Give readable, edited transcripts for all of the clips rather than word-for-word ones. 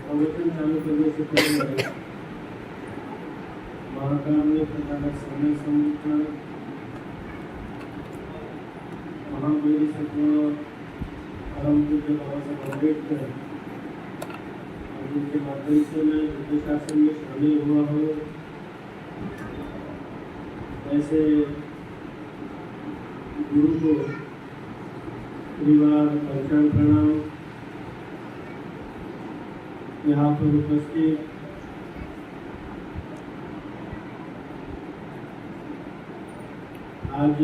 प्रवचन चालू करने से पहले महाकाल ने प्रकार समय संविधान महावीर सत्व परम पूज्य बाबा साहब अम्बेडकर और उनके माध्यम से मैं वित्तीय शासन में शामिल हुआ हूँ। ऐसे गुरु को परिवार पंचांग प्रणाम। यहाँ पर उपस्थित आज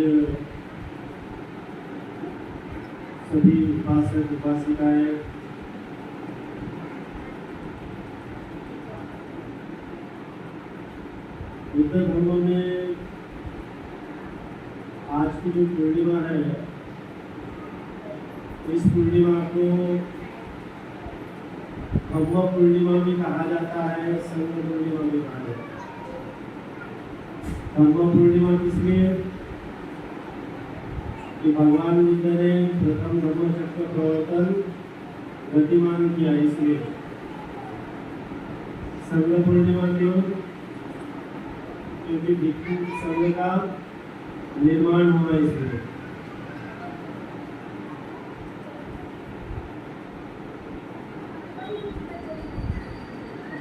सभी उपासक उपासिकाएं बुद्ध धर्म में आज की जो पूर्णिमा है, इस पूर्णिमा को ब्रह्म पूर्णिमा भी कहा जाता है, संघ पूर्णिमा भी कहा जाता है। ब्रह्म पूर्णिमा किसलिए कि भगवान बुद्ध ने प्रथम धर्मचक्र प्रवर्तन गतिमान किया, इसलिए। संघ पूर्णिमा क्यों? क्योंकि भिक्षु संघ का निर्माण हुआ, इसलिए।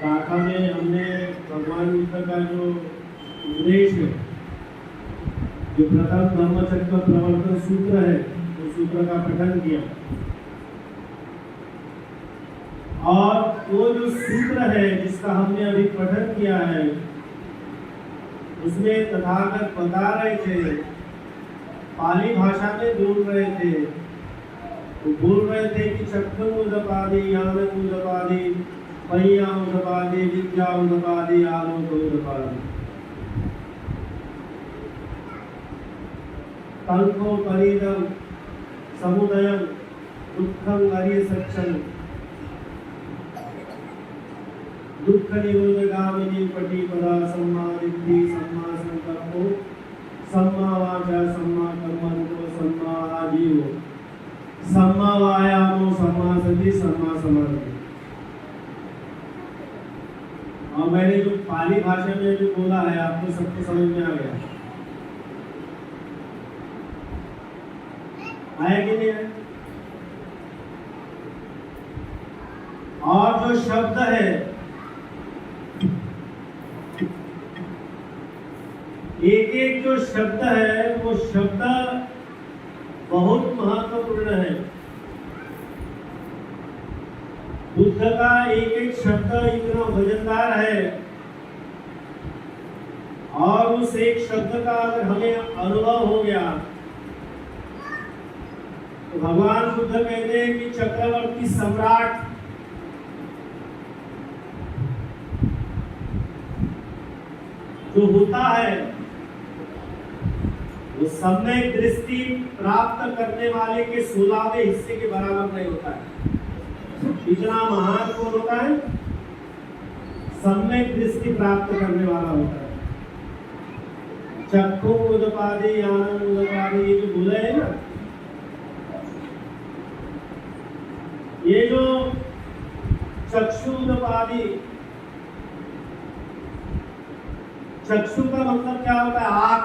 गाथा में हमने भगवान बुद्ध का जो उपदेश है, जो प्रथम धर्मचक्र प्रवर्तन सूत्र है, उस सूत्र का पठन किया। और वो जो सूत्र है जिसका हमने अभी पठन किया है, उसमें तथागत बता रहे थे, पाली भाषा में बोल रहे थे, तो बोल रहे थे कि चक्षु उदपादि, ज्ञान उदपादि, पय्या उदपादि, विद्या उदपादि, आलोक उदपादि। कल्पो परिदम समुदयम दुःखं हरि सच्चन दुःख निरोधगामिनी पटिपदा सम्मा दिट्ठि सम्मा संकल्पो सम्मा वाचा सम्मा कर्मणो सम्मा आजीवो सम्मा वायामो सम्मा सति सम्मा समाधि। और मैंने जो पाली भाषा में जो बोला है, आपको सबको समझ में आ गया? आया कि नहीं आया? और जो शब्द है, एक एक जो शब्द है, वो शब्द बहुत महत्वपूर्ण है। बुद्ध का एक एक शब्द इतना वजनदार है, और उस एक शब्द का अगर हमें अनुभव हो गया तो भगवान बुद्ध कहते हैं कि चक्रवर्ती सम्राट जो होता है, वो सम्यक दृष्टि प्राप्त करने वाले के 16वें हिस्से के बराबर नहीं होता है। इतना महान कौन होता है? सम्यक दृष्टि प्राप्त करने वाला होता है। चक्षु उदपादि, आनंद उदपादि, ये जो बोले है ना, ये जो चक्षु उदपादि, चक्षु का मतलब क्या होता है? आंख,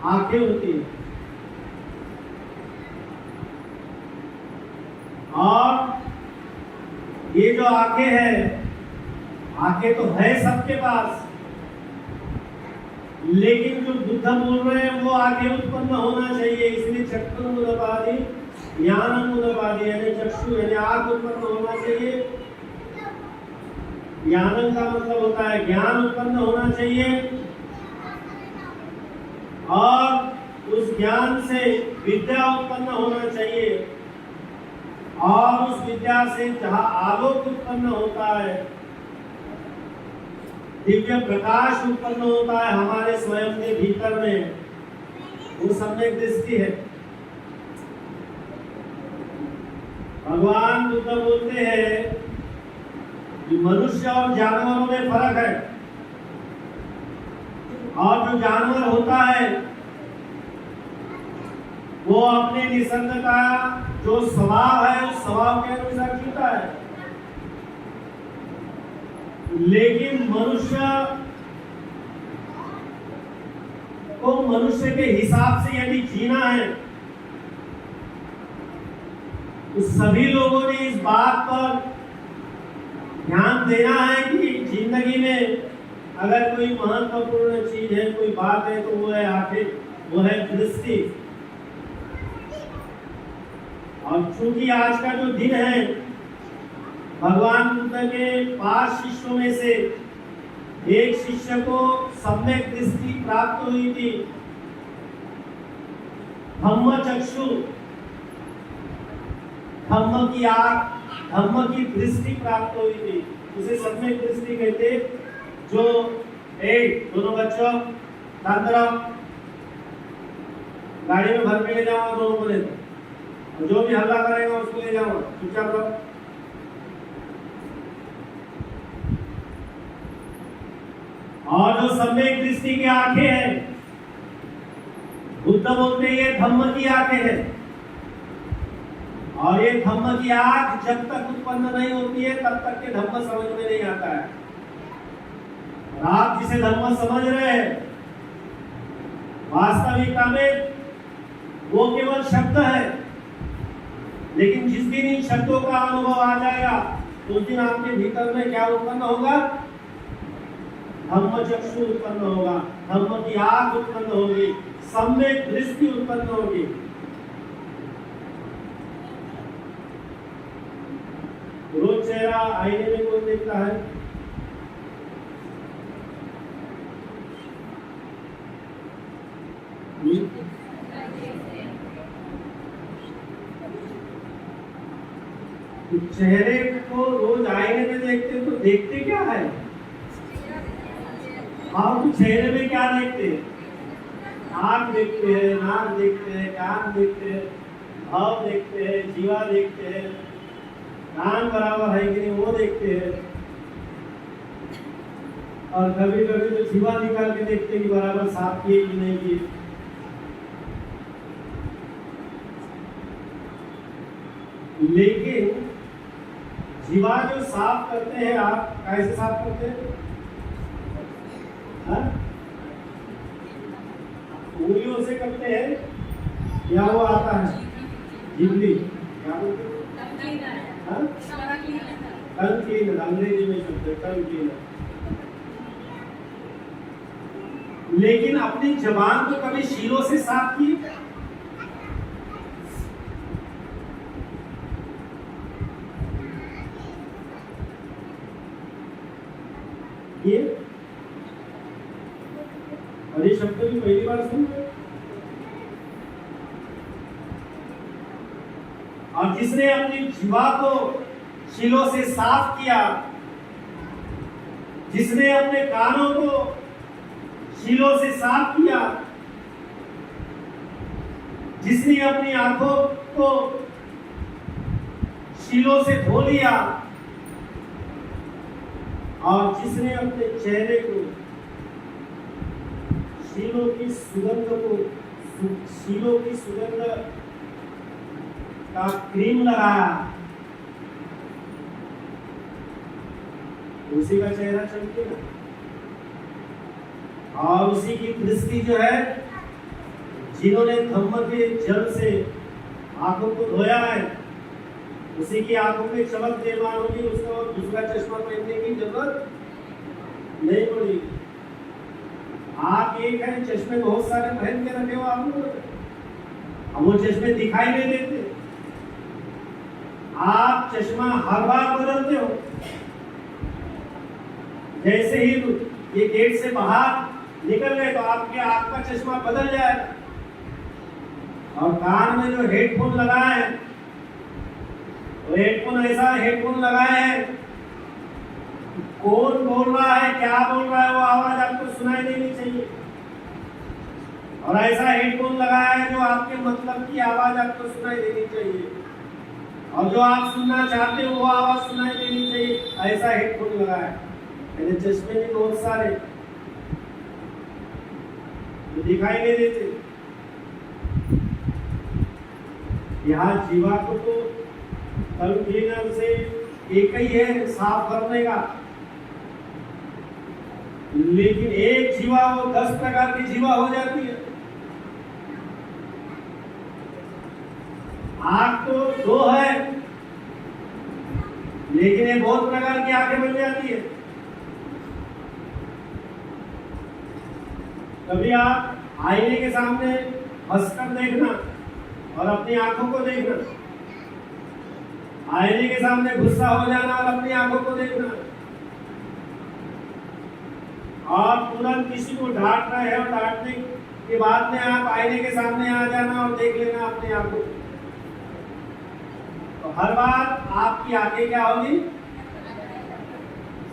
आंखें होती है। और ये जो आंखें हैं, आंखें तो है सबके पास, लेकिन जो बुद्ध बोल रहे हैं वो आंखें उत्पन्न होना चाहिए, इसलिए चक्षु उदपादि, ज्ञान उदपादि, यानी चक्षु यानी आंख उत्पन्न होना चाहिए। ज्ञान का मतलब होता है ज्ञान उत्पन्न होना चाहिए, और उस ज्ञान से विद्या उत्पन्न होना चाहिए, और उस विद्या से जहाँ आलोक उत्पन्न होता है, दिव्य प्रकाश उत्पन्न होता है हमारे स्वयं के भीतर में, वो सम्यक दृष्टि है। भगवान बुद्ध बोलते हैं कि मनुष्य और जानवरों में फर्क है, और जो जानवर होता है वो वो अपने निसंग का जो स्वभाव है उस स्वभाव के अनुसार जीता है। लेकिन मनुष्य को मनुष्य के हिसाब से यदि जीना है तो सभी लोगों ने इस बात पर ध्यान देना है कि जिंदगी में अगर कोई महत्वपूर्ण चीज है, कोई बात है, तो वो है आंखें, वो है दृष्टि। और चूंकि आज का जो दिन है, भगवान बुद्ध के 5 शिष्यों में से एक शिष्य को सम्यक दृष्टि प्राप्त हुई थी, धम्म चक्षु, धम्म की आंख, धम्म की दृष्टि प्राप्त हुई थी। उसे सम्यक दृष्टि कहते। जो दोनों बच्चों गाड़ी में भर के ले जाओ, दोनों को ले जाओ, जो भी हल्ला करेगा उसको ले जाओ, चुपचाप रहो। और जो सम्यक दृष्टि की आंखें हैं, बुद्ध बोलते ये धम्म की आंखें हैं। और ये धम्म की आंख जब तक उत्पन्न नहीं होती है तब तक के धम्म समझ में नहीं आता है। और आप जिसे धम्म समझ रहे हैं, वास्तविकता में वो केवल शब्द है। लेकिन जिस दिन इन शब्दों का अनुभव आ जाएगा उस दिन आपके भीतर में क्या उत्पन्न होगा? धम्म चक्षु उत्पन्न होगा, धम्म की आंख उत्पन्न होगी, सम्यक दृष्टि उत्पन्न होगी। रोज चेहरा आईने में कौन देखता है? चेहरे को रोज आईने में देखते तो देखते क्या है? आप चेहरे में क्या देखते हैं? आँख देखते हैं, नाक देखते हैं, कान देखते हैं, भाव देखते हैं, जीवा देखते हैं, कान बराबर है कि नहीं वो देखते हैं। और कभी कभी तो जीवा निकाल के देखते कि बराबर साफ किए कि नहीं किए। लेकिन जीवा जो साफ करते हैं, आप कैसे साफ करते हैं? उंगलियों से करते हैं या वो आता है जिंदली, क्या बोलते हैं? टंग क्लीनर, अंग्रेजी में शब्द है टंग क्लीनर। लेकिन अपनी जबान को कभी शीलों से साफ की? ये और ये शब्द भी पहली बार सुन रहे। और जिसने अपनी जीवा को शीलों से साफ किया, जिसने अपने कानों को शीलों से साफ किया, जिसने अपनी आंखों को शीलों से धो लिया, और जिसने अपने चेहरे को शीलों की सुगंध का क्रीम लगाया, उसी का चेहरा चमकेगा। और उसी की दृष्टि जो है, जिन्होंने धम्म के जल से आंखों को धोया है, उसी की आंखों में चमक निर्माण होगी। उसको दूसरा चश्मा पहनने की जरूरत नहीं पड़ेगी। आप एक है, चश्मे बहुत सारे पहन के रखे हो आप लोग, अब वो चश्मे दिखाई नहीं देते। आप चश्मा हर बार बदलते हो। जैसे ही ये गेट से बाहर निकल गए तो आपके आंख का चश्मा बदल जाएगा। और कान में जो हेडफोन लगाए हैं, वो हेडफोन ऐसा हेडफोन लगाए हैं, कौन बोल रहा है, क्या बोल रहा है, वो आवाज आपको सुनाई देनी चाहिए। और ऐसा हेडफोन लगाया है जो आपके मतलब की आवाज आपको सुनाई देनी चाहिए, और जो आप सुनना चाहते हो वो आवाज सुनाई देनी चाहिए। ऐसा हेडफोन लगाया है। मेरे चश्मे भी बहुत सारे दिखाई नहीं देते। यहाँ जीवा को तो टंग क्लीनर से एक ही है साफ करने का, लेकिन एक जीवा वो 10 प्रकार की जीवा हो जाती है। आंख तो 2 है, लेकिन ये बहुत प्रकार की आंखें बन जाती है। कभी आप आईने के सामने हंसकर देखना और अपनी आंखों को देखना, आईने के सामने गुस्सा हो जाना और अपनी आंखों को देखना, और तुरंत किसी को डांट रहे हैं और डांटने के बाद में आप आईने के सामने आ जाना और देख लेना अपनी आंखों। तो हर बार आपकी आंखें क्या होगी?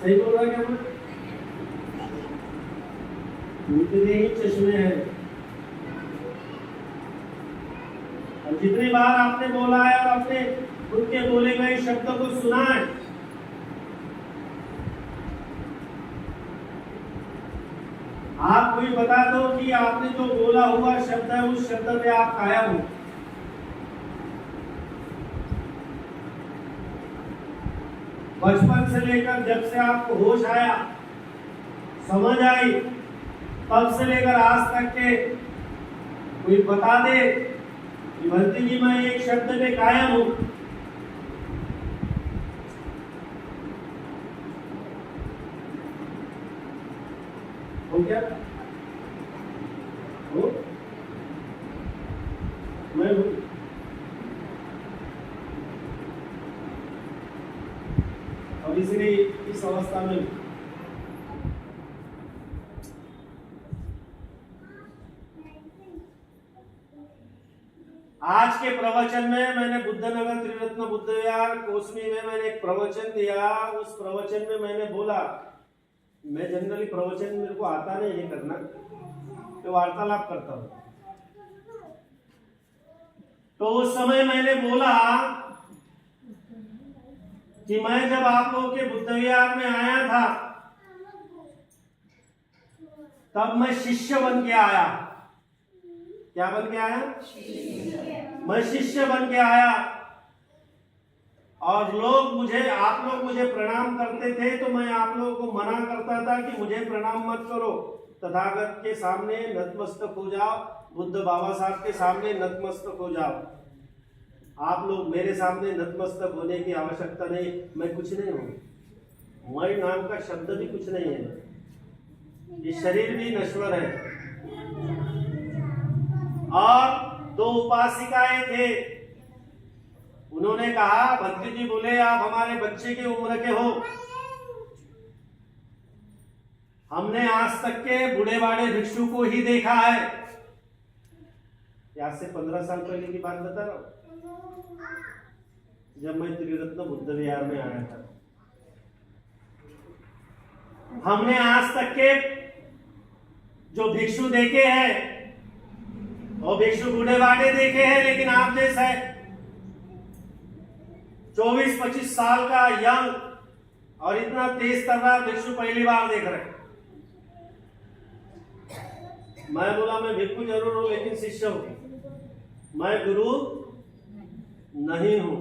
सही बोल रहा है क्या? उतने ही चश्मे हैं। और जितनी बार आपने बोला है और अपने खुद के बोले गए शब्दों को सुना है, आप कोई बता दो कि आपने जो बोला हुआ शब्द है उस शब्द पे आप कायम हो। बचपन से लेकर जब से आपको होश आया, समझ आई, तब से लेकर आज तक के कोई बता दे कि भंती जी मैं एक शब्द पे कायम हूं। हो क्या? हो? मैं हूं। और इसलिए इस अवस्था में आज के प्रवचन में मैंने बुद्धनगर त्रिरत्न बुद्ध विहार कोसमी में मैंने एक प्रवचन दिया। उस प्रवचन में मैंने बोला, मैं जनरली प्रवचन मेरे को आता नहीं है करना, तो वार्तालाप करता हूं। तो उस समय मैंने बोला कि मैं जब आप लोगों के बुद्ध विहार में आया था तब मैं शिष्य बन के आया। क्या बन के आया? मैं शिष्य बन के आया, और आप लोग मुझे प्रणाम करते थे तो मैं आप लोगों को मना करता था कि मुझे प्रणाम मत करो, तथागत के सामने नतमस्तक हो जाओ, बुद्ध बाबा साहब के सामने नतमस्तक हो जाओ। आप लोग मेरे सामने नतमस्तक होने की आवश्यकता नहीं, मैं कुछ नहीं हूं, मैं नाम का शब्द भी कुछ नहीं है, ये शरीर भी नश्वर है। और 2 उपासिकाएं थे, उन्होंने कहा, भंती जी बोले आप हमारे बच्चे की उम्र के हो, हमने आज तक के बूढ़े बाड़े भिक्षु को ही देखा है। आज से 15 साल पहले की बात बता रहा हूं, जब मैं त्रिरत्न बुद्ध विहार में आया था। हमने आज तक के जो भिक्षु देखे हैं और भिक्षु बूढ़े बाड़े देखे हैं, लेकिन आप जैसा 24-25 साल का यंग और इतना तेज तर्रा भिक्षु पहली बार देख रहे हैं। मैं बोला मैं भिक्षु जरूर हूं लेकिन शिष्य हूं, मैं गुरु नहीं हूं।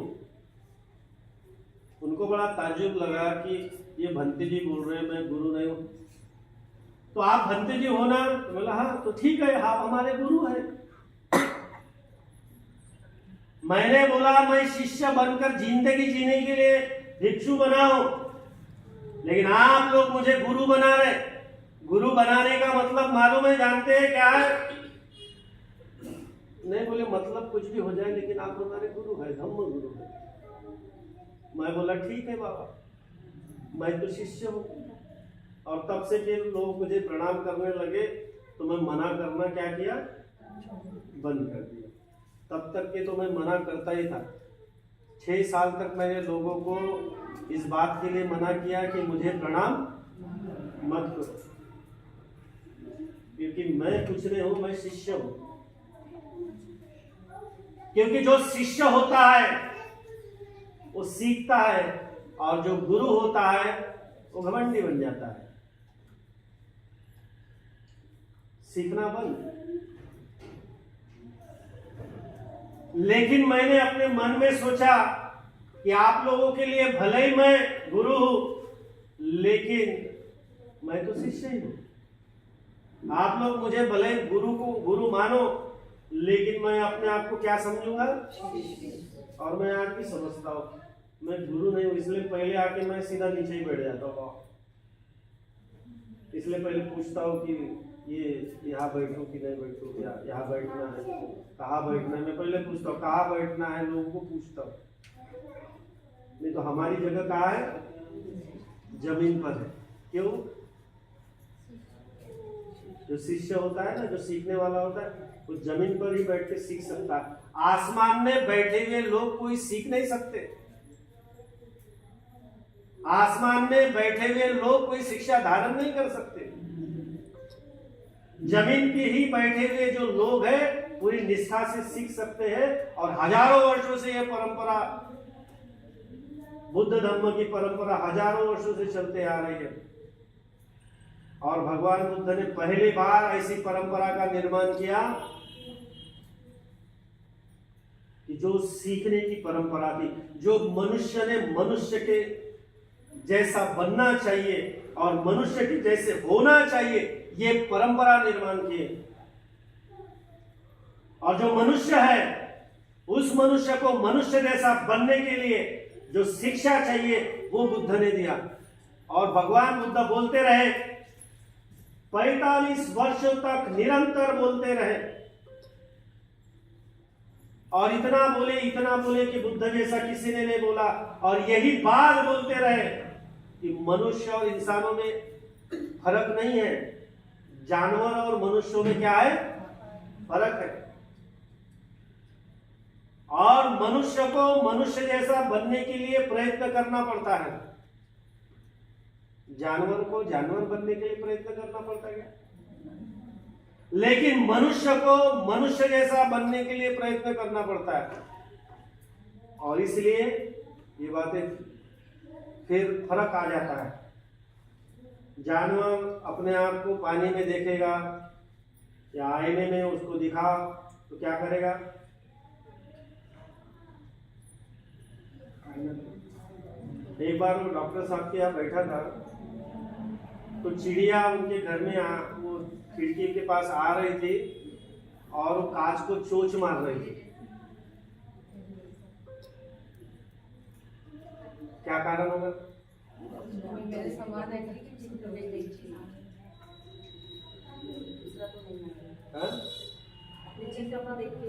उनको बड़ा ताज्जुब लगा कि ये भंती जी बोल रहे हैं मैं गुरु नहीं हूं। तो आप भंती जी हो ना? तो बोला हाँ, तो ठीक है, आप हमारे गुरु हैं। मैंने बोला मैं शिष्य बनकर जिंदगी जीने के लिए भिक्षु बना हूं, लेकिन आप लोग मुझे गुरु बना रहे। गुरु बनाने का मतलब मालूम है, जानते हैं क्या है? नहीं बोले मतलब कुछ भी हो जाए, लेकिन आप हमारे गुरु है, धम्म गुरु है। मैं बोला ठीक है बाबा, मैं तो शिष्य हूं। और तब से फिर लोग मुझे प्रणाम करने लगे, तो मैं मना करना क्या किया? बंद कर दिया। तब तक के तो मैं मना करता ही था। 6 साल तक मैंने लोगों को इस बात के लिए मना किया कि मुझे प्रणाम मत करो, क्योंकि मैं कुछ नहीं हूं, मैं शिष्य हूं। क्योंकि जो शिष्य होता है वो सीखता है, और जो गुरु होता है वो घमंडी बन जाता है। सीखना बंद। लेकिन मैंने अपने मन में सोचा कि आप लोगों के लिए भले ही मैं गुरु हूं, लेकिन मैं तो शिष्य ही हूं। आप लोग मुझे भले गुरु को गुरु मानो, लेकिन मैं अपने आप को क्या समझूंगा? और मैं आज भी समझता हूं मैं गुरु नहीं हूं, इसलिए पहले आके मैं सीधा नीचे ही बैठ जाता हूँ। इसलिए पहले पूछता हूँ कि ये यहाँ बैठूं कि नहीं बैठूं, या यहाँ बैठना है, कहाँ बैठना है। मैं पहले पूछता हूँ कहाँ बैठना है, लोगों को पूछता हूँ। नहीं तो हमारी जगह कहाँ है? जमीन पर है। क्यों? जो शिष्य होता है ना, जो सीखने वाला होता है, वो जमीन पर ही बैठ के सीख सकता है। आसमान में बैठे हुए लोग कोई सीख नहीं सकते। आसमान में बैठे हुए लोग कोई शिक्षा धारण नहीं कर सकते। जमीन की ही बैठे हुए जो लोग हैं पूरी निष्ठा से सीख सकते हैं। और हजारों वर्षों से यह परंपरा, बुद्ध धर्म की परंपरा हजारों वर्षों से चलते आ रही है। और भगवान बुद्ध ने पहली बार ऐसी परंपरा का निर्माण किया कि जो सीखने की परंपरा थी, जो मनुष्य ने मनुष्य के जैसा बनना चाहिए और मनुष्य के जैसे होना चाहिए, ये परंपरा निर्माण किए। और जो मनुष्य है, उस मनुष्य को मनुष्य जैसा बनने के लिए जो शिक्षा चाहिए वो बुद्ध ने दिया। और भगवान बुद्ध बोलते रहे, 45 वर्षों तक निरंतर बोलते रहे। और इतना बोले कि बुद्ध जैसा किसी ने नहीं बोला। और यही बात बोलते रहे कि मनुष्य और इंसानों में फर्क नहीं है, जानवर और मनुष्यों में क्या है? फर्क है। और मनुष्य को मनुष्य जैसा बनने के लिए प्रयत्न करना पड़ता है, जानवर को जानवर बनने के लिए प्रयत्न करना पड़ता है क्या? लेकिन मनुष्य को मनुष्य जैसा बनने के लिए प्रयत्न करना पड़ता है। और इसलिए ये बातें फिर फर्क आ जाता है। जानवर अपने आप को पानी में देखेगा या आईने में उसको दिखा तो क्या करेगा? एक बार वो डॉक्टर साहब के यहाँ बैठा था तो चिड़िया उनके घर में वो खिड़की के पास आ रही थी और वो कांच को चोंच मार रही थी। क्या कारण होगा?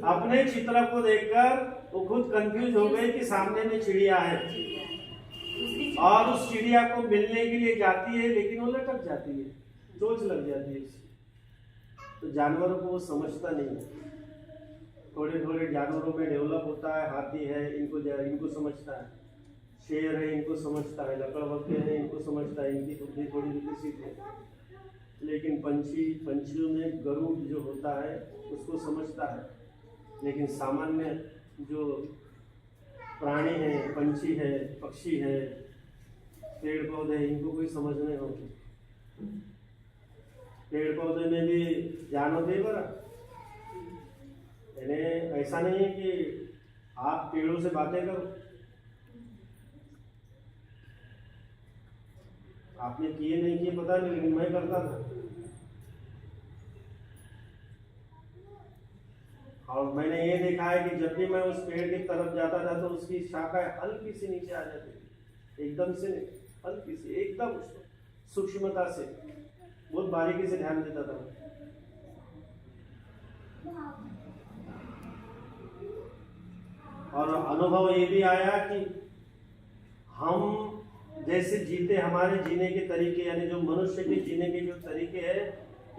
अपने चित्र को देखकर वो खुद कंफ्यूज हो गई कि सामने में चिड़िया है, और उस चिड़िया को मिलने के लिए जाती है, लेकिन वो लटक जाती है, चोंच लग जाती है उसकी। तो जानवरों को वो समझता नहीं है। थोड़े थोड़े जानवरों में डेवलप होता है। हाथी है, इनको समझता है। शेर है, इनको समझता है। लकड़बग्घे हैं, इनको समझता है, इनकी बुद्धि थोड़ी विकसित है। लेकिन पंछियों में गरुड़ जो होता है उसको समझता है। लेकिन सामान्य जो प्राणी है, पंछी है, पक्षी है, पेड़ पौधे, इनको कोई समझ नहीं होती। पेड़ पौधे में भी जान होती है बड़ा। ऐसा नहीं है कि आप पेड़ों से बातें करो। आपने किए नहीं किए पता नहीं, लेकिन मैं करता था। और मैंने ये देखा है कि जब भी मैं उस पेड़ की तरफ जाता था तो उसकी शाखाएं हल्की सी नीचे आ जाती थी, एकदम से नहीं, हल्की सी, एकदम सूक्ष्मता से, बहुत बारीकी से ध्यान देता था। और अनुभव ये भी आया कि हम जैसे जीते, हमारे जीने के तरीके, यानी जो मनुष्य के जीने के जो तरीके हैं,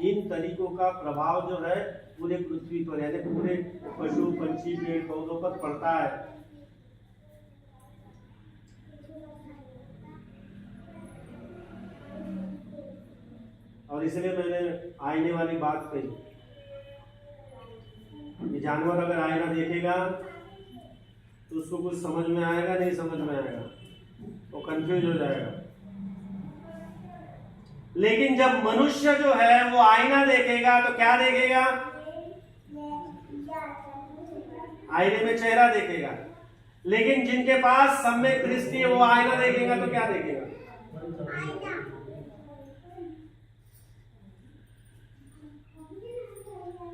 इन तरीकों का प्रभाव जो है पूरे पृथ्वी पर, यानी पूरे पशु पंछी पेड़ पौधों पर पड़ता है। और इसलिए मैंने आईने वाली बात कही कि जानवर अगर आईना देखेगा तो उसको कुछ समझ में आएगा, नहीं समझ में आएगा, वो कंफ्यूज हो जाएगा। लेकिन जब मनुष्य जो है वो आईना देखेगा तो क्या देखेगा? आईने में चेहरा देखेगा। लेकिन जिनके पास सम्यक दृष्टि है वो आईना देखेगा तो क्या देखेगा?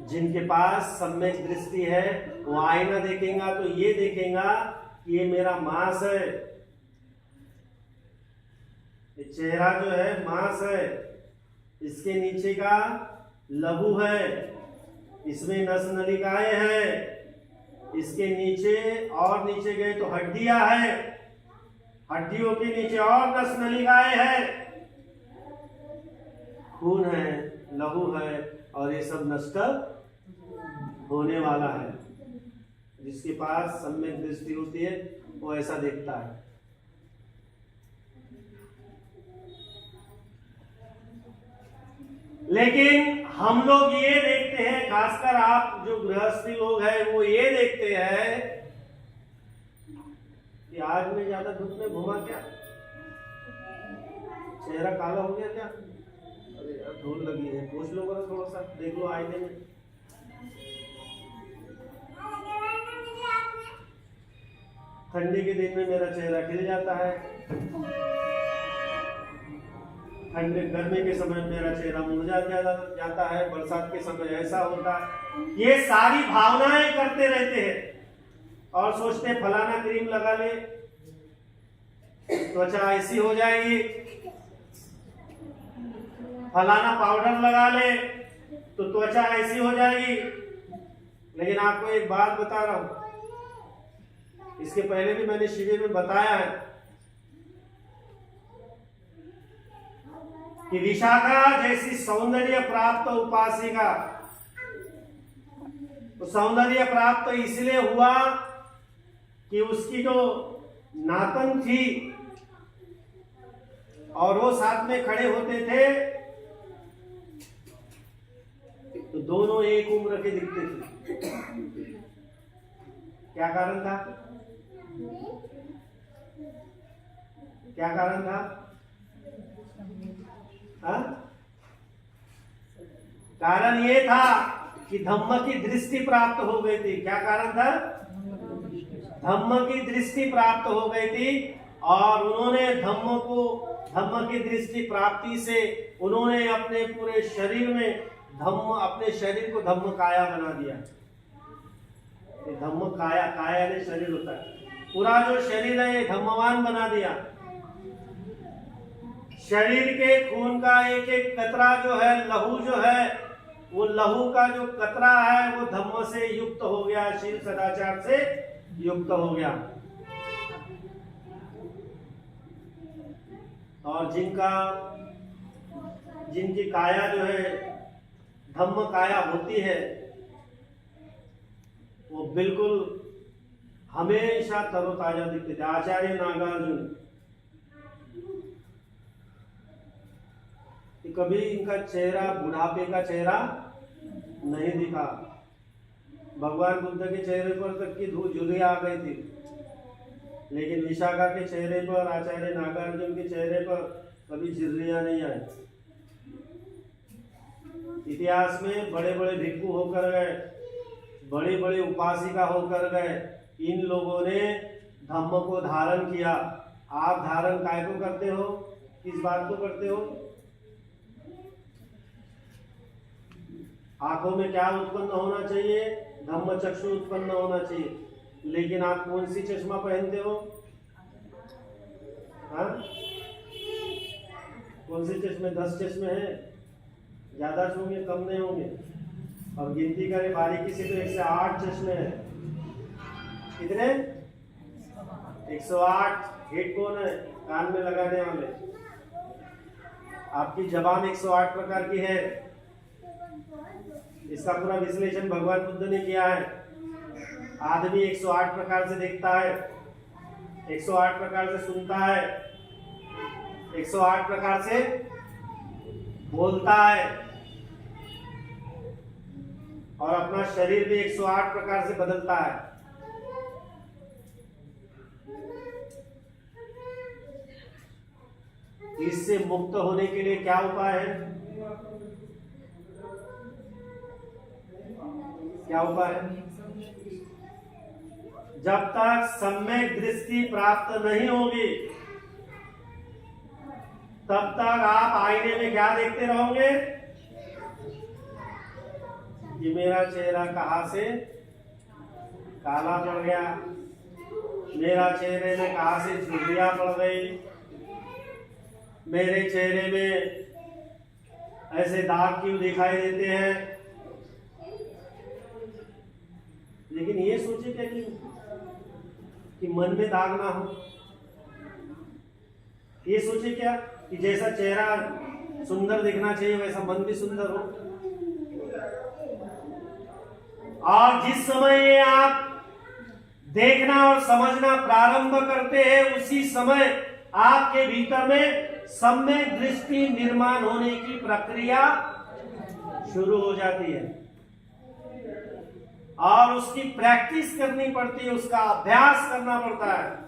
जिनके पास सम्यक दृष्टि है वो आईना देखेगा तो ये देखेगा कि ये मेरा मांस है, ये चेहरा जो है मांस है, इसके नीचे का लहू है, इसमें नस नलिकाएं हैं, इसके नीचे और नीचे गए तो हड्डियां हैं, हड्डियों के नीचे और नस नलिकाएं हैं, खून है, लहू है, और ये सब नष्ट होने वाला है। जिसके पास सम्यक दृष्टि होती है वो ऐसा देखता है। लेकिन हम लोग ये देखते हैं, खासकर आप जो गृहस्थी लोग हैं वो ये देखते हैं कि आज में ज्यादा धूप में घुमा क्या, चेहरा काला हो गया क्या, अरे यार धूल लगी है, पूछ लो बड़ा, थोड़ा सा देख लो आईने में। ठंडी के दिन में मेरा चेहरा खिल जाता है, ठंडे गर्मी के समय मेरा चेहरा मुरझा जाता है, बरसात के समय ऐसा होता है। ये सारी भावनाएं करते रहते हैं और सोचते हैं फलाना क्रीम लगा ले त्वचा ऐसी हो जाएगी, फलाना पाउडर लगा ले तो त्वचा ऐसी हो जाएगी। लेकिन आपको एक बात बता रहा हूं, इसके पहले भी मैंने शिविर में बताया है कि विशाखा जैसी सौंदर्य प्राप्त उपासिका, तो सौंदर्य प्राप्त इसलिए हुआ कि उसकी जो नातन थी और वो साथ में खड़े होते थे तो दोनों एक उम्र के दिखते थे। क्या कारण था? क्या कारण था? हाँ? कारण ये था कि धम्म की दृष्टि प्राप्त हो गई थी। क्या कारण था? धम्म की दृष्टि प्राप्त हो गई थी और उन्होंने धम्म की दृष्टि प्राप्ति से उन्होंने अपने पूरे शरीर में अपने शरीर को धम्म काया बना दिया। धम्म काया, काया यानी शरीर होता है, पूरा जो शरीर है धम्मवान बना दिया। शरीर के खून का एक एक कतरा जो है, लहू जो है, वो लहू का जो कतरा है वो धम्म से युक्त हो गया, शील सदाचार से युक्त हो गया। और जिनकी काया जो है धम्म काया होती है वो बिल्कुल हमेशा तरोताजा दिखते थे। आचार्य नागार्जुन, कभी इनका चेहरा, बुढ़ापे का चेहरा नहीं दिखा। भगवान बुद्ध के चेहरे पर तक की झुर्रियां आ गई थी, लेकिन विशाखा के चेहरे पर, आचार्य नागार्जुन के चेहरे पर कभी झुर्रियां नहीं आई। इतिहास में बड़े बड़े भिक्षु होकर गए, बड़े बड़े उपासिका होकर गए, इन लोगों ने धम्म को धारण किया। आप धारण काय को करते हो? किस बात को करते हो? आंखों में क्या उत्पन्न होना चाहिए? धम्म चक्षु उत्पन्न होना चाहिए। लेकिन आप कौन सी चश्मा पहनते हो? हाँ? कौन से चश्मे? 10 चश्मे हैं, ज्यादा होंगे कम नहीं होंगे। और गिनती करें बारीकी से तो 108 चश्मे हैं। कितने? 108 हेडफोन है कान में लगाने वाले। आपकी जबान 108 प्रकार की है। इसका पूरा विश्लेषण भगवान बुद्ध ने किया है। आदमी 108 प्रकार से देखता है, 108 प्रकार से सुनता है, 108 प्रकार से बोलता है और अपना शरीर भी 108 प्रकार से बदलता है। इससे मुक्त होने के लिए क्या उपाय है? क्या उपाय है? जब तक सम्यक दृष्टि प्राप्त नहीं होगी तब तक आप आईने में क्या देखते रहोगे कि मेरा चेहरा कहां से काला पड़ गया, मेरा चेहरे में कहां से झुर्रियां पड़ गई, मेरे चेहरे में ऐसे दाग क्यों दिखाई देते हैं। लेकिन ये सोचे क्या कि मन में दाग ना हो। ये सोचे क्या कि जैसा चेहरा सुंदर दिखना चाहिए वैसा मन भी सुंदर हो। और जिस समय आप देखना और समझना प्रारंभ करते हैं उसी समय आपके भीतर में सम्यक दृष्टि निर्माण होने की प्रक्रिया शुरू हो जाती है और उसकी प्रैक्टिस करनी पड़ती है, उसका अभ्यास करना पड़ता है।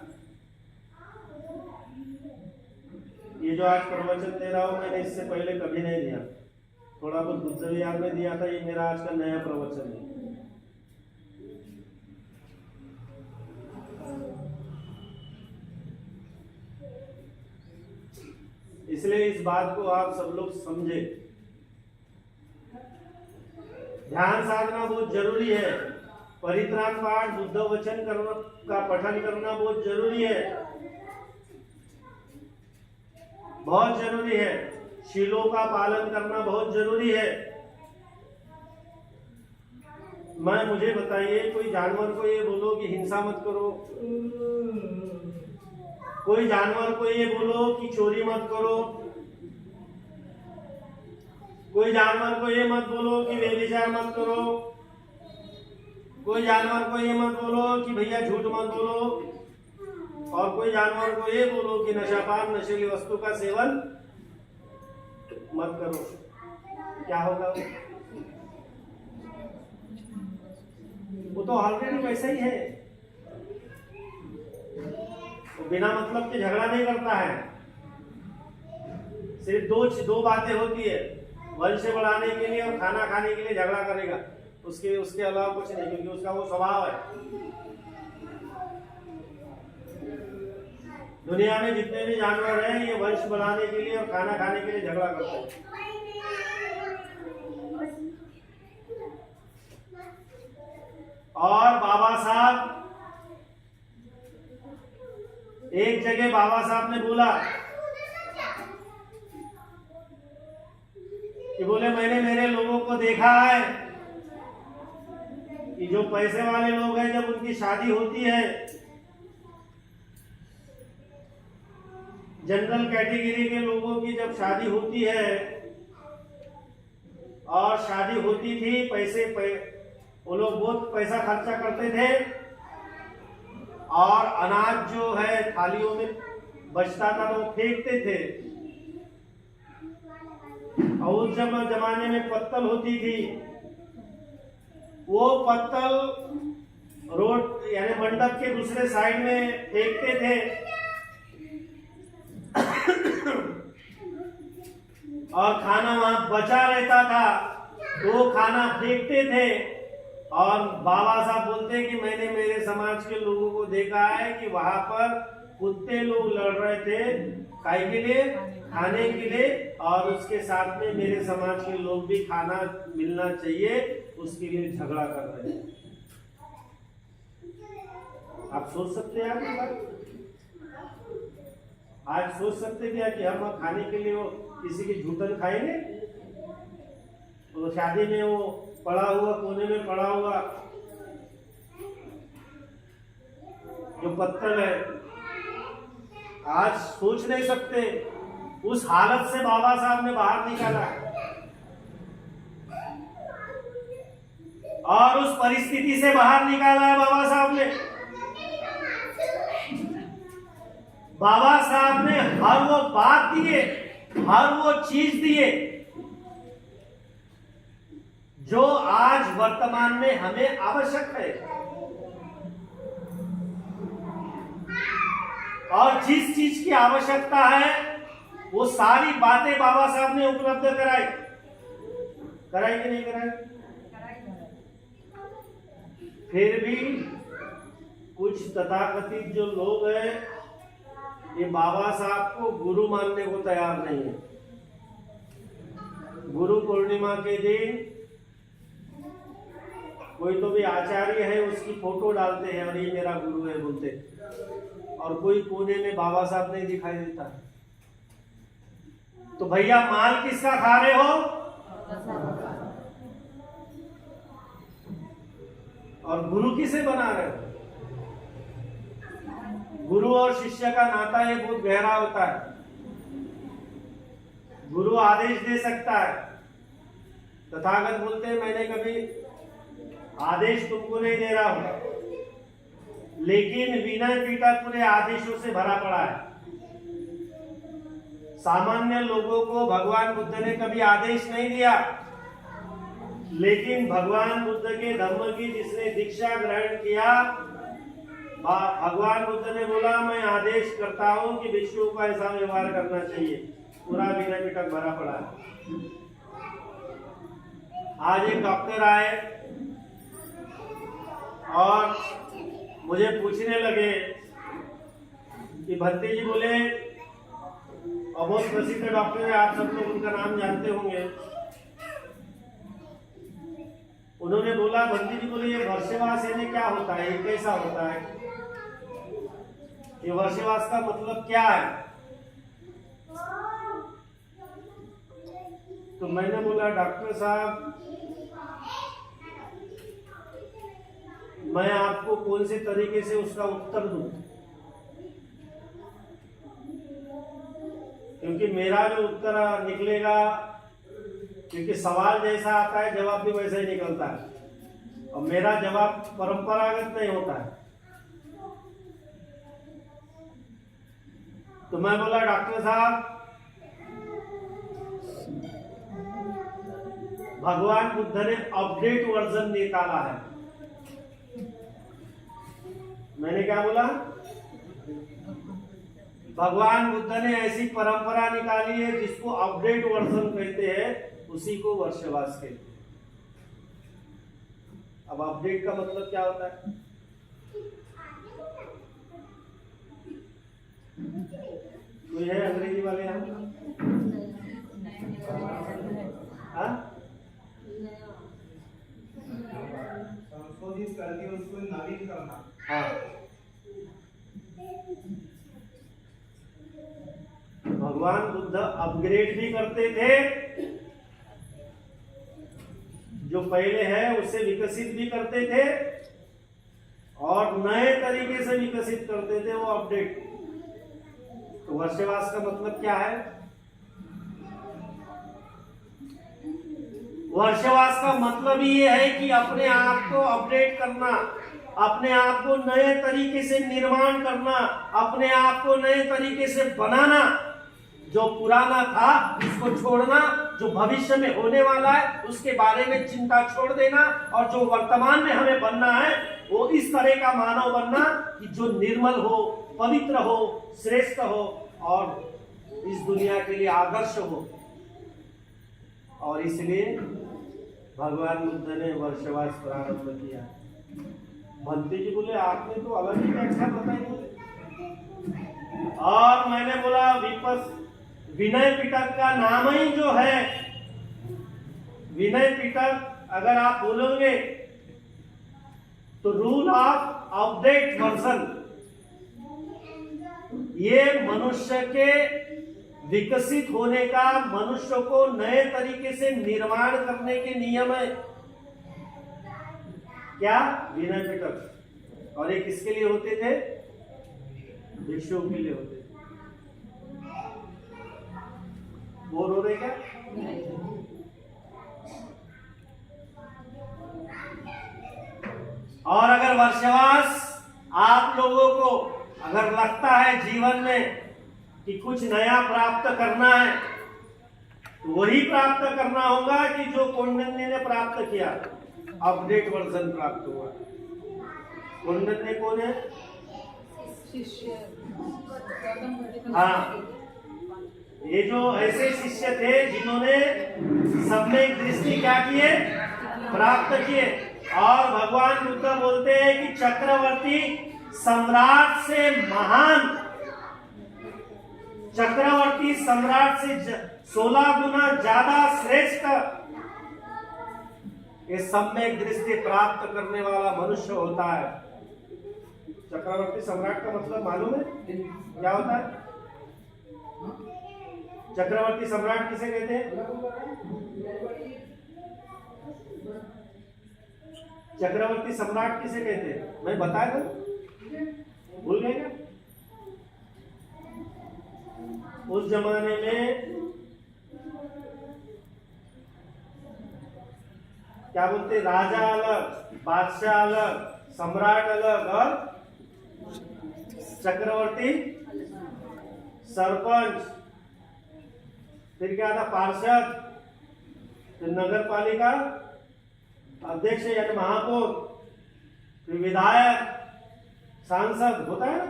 ये जो आज प्रवचन दे रहा हूं मैंने इससे पहले कभी नहीं दिया, थोड़ा बहुत बुद्ध विहार में दिया था। ये मेरा आज का नया प्रवचन है। इसलिए इस बात को आप सब लोग समझे। ध्यान साधना बहुत जरूरी है, परित्राण पाठ बुद्ध वचन करना का पठन करना बहुत जरूरी है, बहुत जरूरी है। शीलों का पालन करना बहुत जरूरी है। मुझे बताइए, कोई जानवर को ये बोलो कि हिंसा मत करो, कोई जानवर को ये बोलो कि चोरी मत करो, कोई जानवर को ये मत बोलो कि व्यभिचार मत करो, कोई जानवर को ये मत बोलो कि भैया झूठ मत बोलो, और कोई जानवर को ये बोलो कि नशापान नशीली वस्तु का सेवन मत करो, क्या होगा? वो तो ऑलरेडी वैसा ही है, तो बिना मतलब के झगड़ा नहीं करता है। सिर्फ दो बातें होती है, वंश बढ़ाने के लिए और खाना खाने के लिए झगड़ा करेगा, उसके अलावा कुछ नहीं, क्योंकि उसका वो स्वभाव है। दुनिया में जितने भी जानवर हैं ये वंश बढ़ाने के लिए और खाना खाने के लिए झगड़ा करते हैं। और बाबा साहब, एक जगह बाबा साहब ने बोला कि बोले मैंने मेरे लोगों को देखा है कि जो पैसे वाले लोग हैं जब उनकी शादी होती है, जनरल कैटेगरी के लोगों की जब शादी होती है और शादी होती थी, वो लोग बहुत पैसा खर्चा करते थे और अनाज जो है थालियों में बचता था तो फेंकते थे। और उस जमाने में पत्तल होती थी, वो पत्तल रोड यानी मंडप के दूसरे साइड में फेंकते थे और खाना वहां बचा रहता था तो वो खाना फेंकते थे। और बाबा साहब बोलते कि मैंने मेरे समाज के लोगों को देखा है कि वहां पर कुत्ते लोग लड़ रहे थे खाने के लिए, और उसके साथ में मेरे समाज के लोग भी खाना मिलना चाहिए उसके लिए झगड़ा कर रहे हैं। आप सोच सकते हैं आपकी बात? आज सोच सकते क्या कि हम खाने के लिए वो किसी की झूठन खाएंगे? तो शादी में वो पड़ा हुआ कोने में पड़ा हुआ जो पत्थर है, आज सोच नहीं सकते। उस हालत से बाबा साहब ने बाहर निकाला और उस परिस्थिति से बाहर निकाला है बाबा साहब ने। बाबा साहब ने हर वो बात दिए, हर वो चीज दिए जो आज वर्तमान में हमें आवश्यक है। और जिस चीज की आवश्यकता है वो सारी बातें बाबा साहब ने उपलब्ध कराई कि नहीं कराई? फिर भी कुछ तथाकथित जो लोग हैं ये बाबा साहब को गुरु मानने को तैयार नहीं है। गुरु पूर्णिमा के दिन कोई तो भी आचार्य है उसकी फोटो डालते हैं और ये मेरा गुरु है बोलते, और कोई कोने में बाबा साहब नहीं दिखाई देता। तो भैया माल किसका खा रहे हो? और गुरु किसे बना रहे हो? गुरु और शिष्य का नाता ये बहुत गहरा होता है। गुरु आदेश दे सकता है। तथागत बोलते हैं मैंने कभी आदेश तुमको नहीं दे रहा हूं, लेकिन विनय पीठक पूरे आदेशों से भरा पड़ा है। सामान्य लोगों को भगवान बुद्ध ने कभी आदेश नहीं दिया, लेकिन भगवान बुद्ध के धम्म की जिसने दीक्षा ग्रहण किया, भगवान बुद्ध ने बोला मैं आदेश करता हूं कि विष्णु का ऐसा व्यवहार करना चाहिए। पूरा विनय पिटक भरा पड़ा है। आज एक डॉक्टर आए और मुझे पूछने लगे कि भंते जी बोले, और बहुत प्रसिद्ध डॉक्टर है, आप सब लोग उनका नाम जानते होंगे। उन्होंने बोला भंते जी बोले ये वर्षवास यानी क्या होता है, ये कैसा होता है, ये वर्षवास का मतलब क्या है? तो मैंने बोला डॉक्टर साहब मैं आपको कौन से तरीके से उसका उत्तर दूं, क्योंकि मेरा जो उत्तर निकलेगा, क्योंकि सवाल जैसा आता है जवाब भी वैसा ही निकलता है, और मेरा जवाब परंपरागत नहीं होता है। तो मैं बोला डॉक्टर साहब भगवान बुद्ध ने अपडेट वर्जन निकाला है। मैंने क्या बोला? भगवान बुद्ध ने ऐसी परंपरा निकाली है जिसको अपडेट वर्जन कहते हैं, उसी को वर्षवास कहते हैं। अब अपडेट का मतलब क्या होता है? कोई है अंग्रेजी वाले यहाँ? संशोधित करके उसको नवीन करना। हाँ, भगवान बुद्ध अपग्रेड भी करते थे, जो पहले है उससे विकसित भी करते थे, और नए तरीके से विकसित करते थे, वो अपडेट। तो वर्षवास का मतलब क्या है? वर्षवास का मतलब ये है कि अपने आप को अपडेट करना, अपने आप को नए तरीके से निर्माण करना, अपने आप को नए तरीके से बनाना। जो पुराना था उसको छोड़ना, जो भविष्य में होने वाला है उसके बारे में चिंता छोड़ देना, और जो वर्तमान में हमें बनना है वो इस तरह का मानव बनना कि जो निर्मल हो, पवित्र हो, श्रेष्ठ हो, और इस दुनिया के लिए आदर्श हो। और इसलिए भगवान बुद्ध ने वर्षवास प्रारंभ किया। भंते जी बोले आपने तो अलग ही व्याख्या बताई बोले। और मैंने बोला विनय पिटक का नाम ही जो है, विनय पिटक अगर आप बोलोगे तो रूल ऑफ अपडेट वर्जन, ये मनुष्य के विकसित होने का, मनुष्य को नए तरीके से निर्माण करने के नियम है। क्या? विनय पिटक। और ये किसके लिए होते थे? भिक्षुओं के लिए होते थे। बोर हो रहे क्या? और अगर वर्षवास आप लोगों को अगर लगता है जीवन में कि कुछ नया प्राप्त करना है, तो वही प्राप्त करना होगा कि जो कौंडिन्य ने प्राप्त किया, अपडेट वर्जन प्राप्त हुआ। कौंडिन्य कौन है? शिष्य। हाँ, ये जो ऐसे शिष्य थे जिन्होंने सम्यक दृष्टि क्या किए? प्राप्त किए। और भगवान बुद्ध बोलते हैं कि चक्रवर्ती सम्राट से महान, चक्रवर्ती सम्राट से 16 गुना ज्यादा श्रेष्ठ ये सम्यक दृष्टि प्राप्त करने वाला मनुष्य होता है। चक्रवर्ती सम्राट का मतलब मालूम है क्या होता है? चक्रवर्ती सम्राट किसे कहते हैं? चक्रवर्ती सम्राट किसे कहते हैं? मैं बताया था, भूल गए क्या? उस जमाने में क्या बोलते? राजा अलग, बादशाह अलग, सम्राट अलग और चक्रवर्ती, सरपंच, फिर क्या था? पार्षद, फिर नगर पालिका अध्यक्ष यानी महापौर, फिर विधायक, सांसद होता है ना,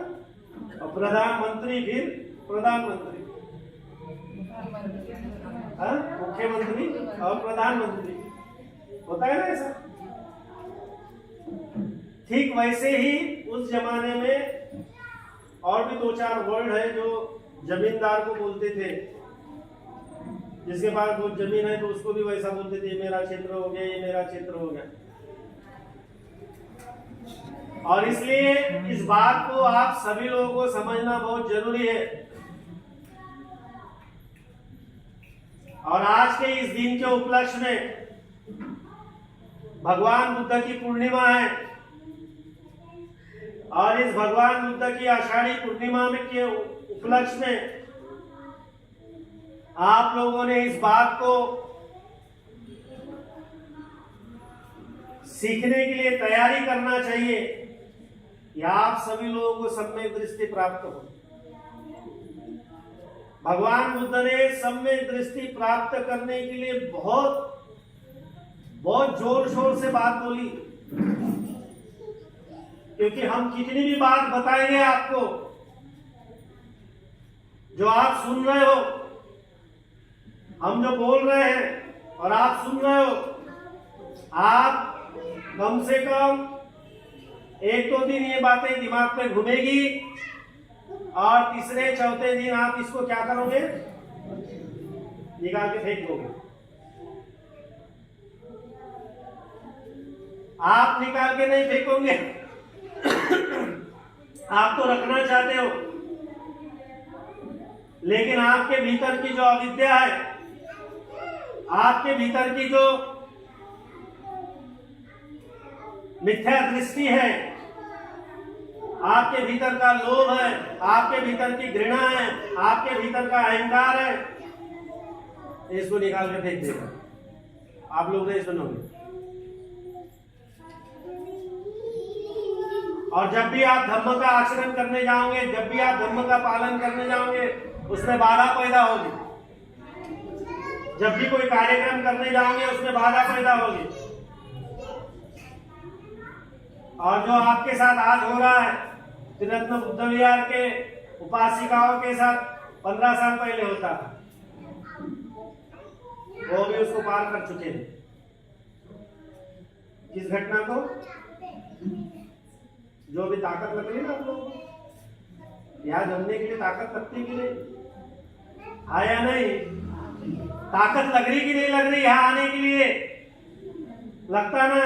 और प्रधानमंत्री, फिर प्रधानमंत्री, मुख्यमंत्री और प्रधानमंत्री होता है ना ऐसा। ठीक वैसे ही उस जमाने में और भी 2-4 वर्ड है जो जमींदार को बोलते थे। जिसके पास बहुत जमीन है तो उसको भी वैसा बोलते थे, ये मेरा क्षेत्र हो गया, ये मेरा क्षेत्र हो गया। और इसलिए इस बात को आप सभी लोगों को समझना बहुत जरूरी है। और आज के इस दिन के उपलक्ष्य में भगवान बुद्ध की पूर्णिमा है, और इस भगवान बुद्ध की आषाढ़ी पूर्णिमा में के उपलक्ष्य में आप लोगों ने इस बात को सीखने के लिए तैयारी करना चाहिए कि आप सभी लोगों को सम्यक दृष्टि प्राप्त हो। भगवान बुद्ध ने सम्यक दृष्टि प्राप्त करने के लिए बहुत जोर शोर से बात बोली, क्योंकि हम कितनी भी बात बताएंगे आपको, जो आप सुन रहे हो, हम जो बोल रहे हैं और आप सुन रहे हो, आप कम से कम 1-2 दिन ये बातें दिमाग में घूमेगी, और तीसरे चौथे दिन आप इसको क्या करोगे? निकाल के फेंक दोगे। आप निकाल के नहीं फेंकोगे, आप तो रखना चाहते हो, लेकिन आपके भीतर की जो अविद्या है, आपके भीतर की जो मिथ्या दृष्टि है, आपके भीतर का लोभ है, आपके भीतर की घृणा है, आपके भीतर का अहंकार है, इसको निकाल के फेंक देगा। आप लोग नहीं सुनोगे। और जब भी आप धर्म का आचरण करने जाओगे, जब भी आप धर्म का पालन करने जाओगे, उसमें बाधा पैदा होगी। जब भी कोई कार्यक्रम करने जाओगे, उसमें बाधा पैदा होगी। और जो आपके साथ आज हो रहा है, त्रिरत्न बुद्ध विहार के उपासिकाओं के साथ 15 साल पहले होता था, वो भी उसको पार कर चुके हैं। किस घटना को? जो भी ताकत लग रही है ना आप लोगों को, यहाँ जमने के लिए ताकत लगती कि नहीं? हाँ या नहीं? ताकत लग रही कि नहीं लग रही यहाँ आने के लिए? लगता ना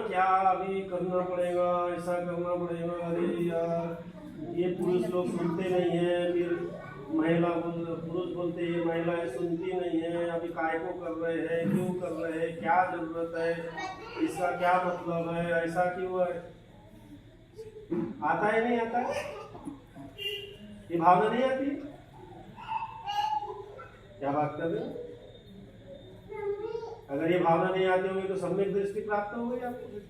क्या अभी करना पड़ेगा, ऐसा करना पड़ेगा, अरे यार ये पुरुष लोग सुनते नहीं है, फिर पुरुष बोलते ये महिलाएं सुनती नहीं है, अभी काय को कर रहे हैं, क्यों कर रहे हैं, क्या जरूरत है, इसका क्या मतलब है, ऐसा क्यों है? आता है नहीं आता है? ये भावना नहीं आती? क्या बात कर रहे हो? अगर ये भावना नहीं आती होगी तो सम्यक दृष्टि प्राप्त हो गई आपको।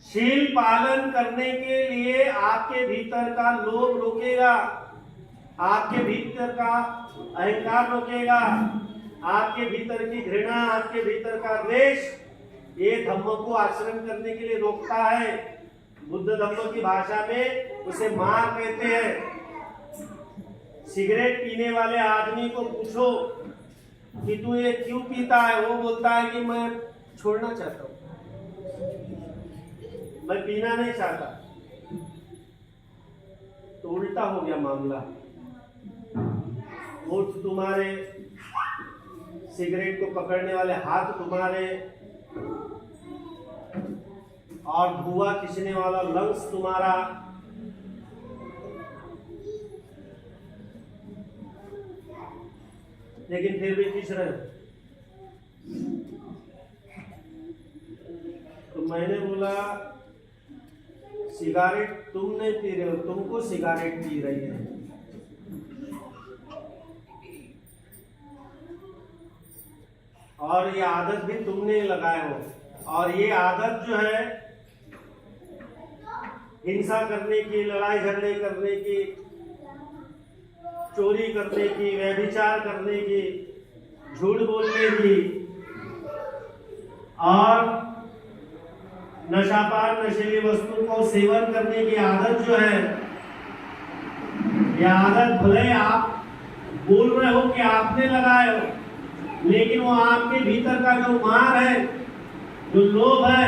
शील पालन करने के लिए आपके भीतर का लोभ रोकेगा, आपके भीतर का अहंकार रोकेगा, आपके भीतर की घृणा, आपके भीतर का द्वेष, ये धम्म को आचरण करने के लिए रोकता है। बुद्ध धम्म की भाषा में उसे मार कहते हैं। सिगरेट पीने वाले आदमी को पूछो कि तू ये क्यों पीता है, वो बोलता है कि मैं छोड़ना चाहता हूं। मैं पीना नहीं चाहता, तो उल्टा हो गया मामला। होठ तुम्हारे, सिगरेट को पकड़ने वाले हाथ तुम्हारे, और धुआं खींचने वाला लंग्स तुम्हारा। लेकिन फिर भी खींच रहे हो। तो मैंने बोला सिगारेट तुम नहीं पी रहे हो, तुमको सिगारेट पी रही है। और ये आदत भी तुमने लगाए हो, और ये आदत जो है हिंसा करने की, लड़ाई झगड़े करने की, चोरी करने की, व्यभिचार करने की, झूठ बोलने की, और नशापान नशीली वस्तु को सेवन करने की आदत जो है, यह आदत भले आप बोल रहे हो कि आपने लगाए हो, लेकिन वो आपके भीतर का जो मार है, जो लोभ है,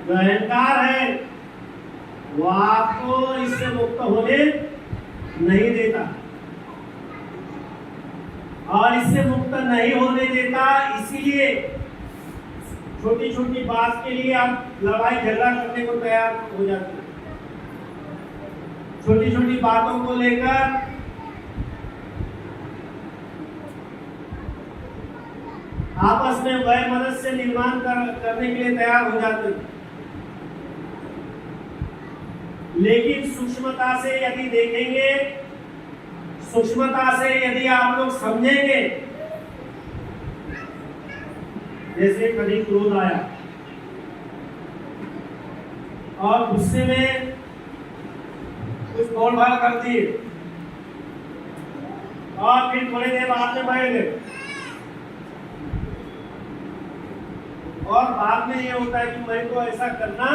जो अहंकार है, वो आपको इससे मुक्त होने नहीं देता। और इससे मुक्त नहीं होने देता, इसीलिए छोटी छोटी बात के लिए आप लड़ाई झगड़ा करने को तैयार हो जाते हैं। छोटी छोटी बातों को लेकर आपस में वैमनस्य निर्माण करने के लिए तैयार हो जाते हैं। लेकिन सूक्ष्मता से यदि देखेंगे, सूक्ष्मता से यदि आप लोग समझेंगे, जैसे कभी क्रोध आया और गुस्से में कुछ बोलबाल कर दी, और फिर थोड़ी देर बाद में बैठ गए, और बाद में ये होता है कि मैं तो ऐसा करना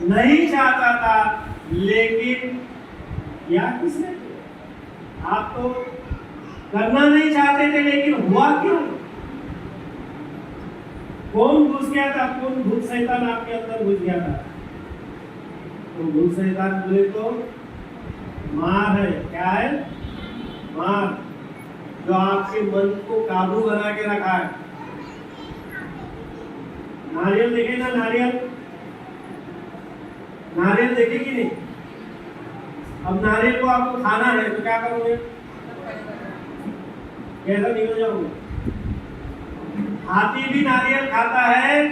नहीं चाहता था, लेकिन क्या किसने, आप तो करना नहीं चाहते थे, लेकिन हुआ क्यों? कौन घुस गया था? कौन भूत शैतान आपके अंदर घुस गया था? तो भूत शैतान बोले तो मार है। क्या है? मार, जो आपके मन को काबू बना के रखा है। नारियल देखे ना, नारियल, नारियल देखे कि नहीं? अब नारियल को आपको खाना है तो क्या करोगे? कैसा निकल जाओगे? हाथी भी नारियल खाता है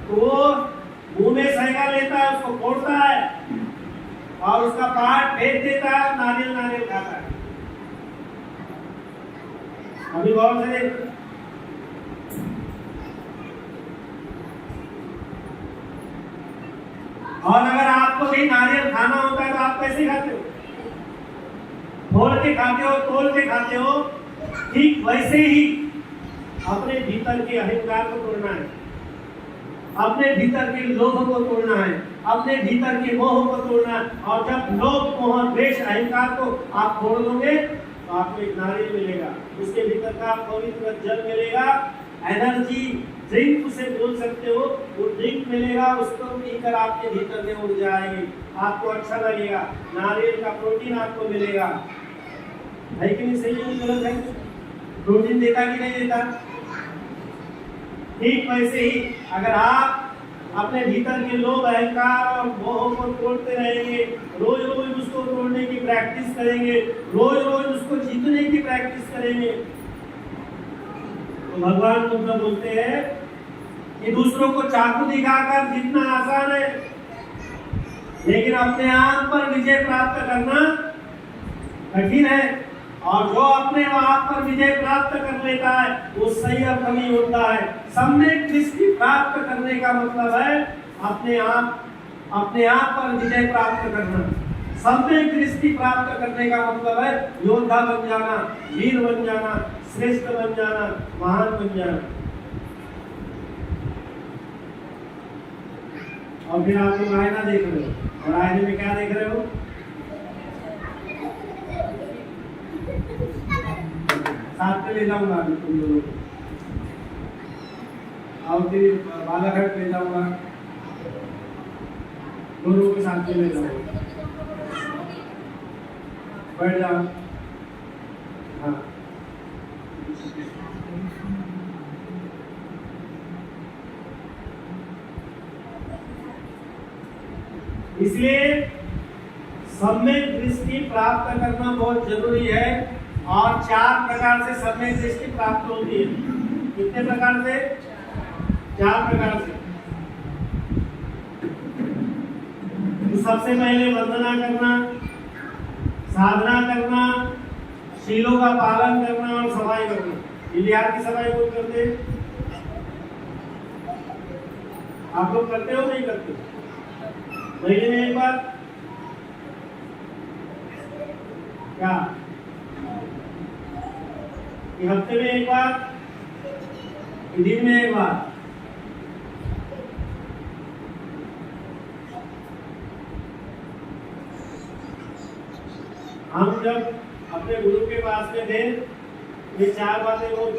तो मुंह में सैगा लेता है, उसको फोड़ता है और उसका पार्ट फेंक देता है, नारियल नारियल खाता है। अभी गौर से देख। और अगर आपको भी नारियल खाना होता है तो आप कैसे खाते हो? फोड़ के खाते हो, तोड़ के खाते हो। ठीक वैसे ही अपने भीतर के अहंकार को तोड़ना है, अपने भीतर के लोभ को तोड़ना है, अपने भीतर के मोह को तोड़ना है। और जब लोभ, मोह, द्वेष, अहंकार को आप तोड़ दोगे तो आपको एक नारियल मिलेगा, उसके भीतर का पवित्र जल मिलेगा, एनर्जी ड्रिंक उसे बोल सकते हो, वो ड्रिंक मिलेगा, उसको पीकर आपके भीतर में उड़ जाएगी, आपको अच्छा लगेगा, नारियल का प्रोटीन आपको मिलेगा। है कि नहीं? सही है, गलत है? प्रोटीन देता कि नहीं देता? ठीक वैसे ही अगर आप अपने भीतर के लोभ, अहंकार और मोह को तोड़ते रहेंगे, रोज रोज उसको तोड़ने की प्रैक्टिस करेंगे, रोज रोज उसको जीतने की प्रैक्टिस करेंगे, तो भगवान बुद्ध बोलते हैं कि दूसरों को चाकू दिखाकर जीतना आसान है, लेकिन अपने आप पर विजय प्राप्त करना कठिन है। और जो अपने आप पर विजय प्राप्त कर लेता है वो सही अर्थ में होता है। सम्यक दृष्टि प्राप्त करने का मतलब है अपने आप पर विजय प्राप्त करना। सम्यक दृष्टि प्राप्त करने का मतलब है योद्धा बन जाना, वीर बन जाना, श्रेष्ठ बन जाना, महान बन जाना। और फिर आप लोग आईना देख रहे हो, और आईने में क्या देख रहे हो? साथ में ले जाऊंगा तुम लोगों को, और फिर बालाघाट ले जाऊंगा, दोनों के साथ में ले जाओ, बैठ जाओ। हाँ, इसलिए सम्यक दृष्टि प्राप्त करना बहुत जरूरी है। और 4 प्रकार से सम्यक दृष्टि प्राप्त होती है। कितने प्रकार से? 4 प्रकार से। तो सबसे पहले वंदना करना, साधना करना, शीलों का पालन करना और सफाई करना। ये बिहार की सफाई कौन करते? आप लोग करते हो नहीं करते? महीने में एक बार? क्या ये हफ्ते में एक बार? ये दिन में एक बार? हम जब अपने गुरु के पास में थे, ये 4 बातें रोज।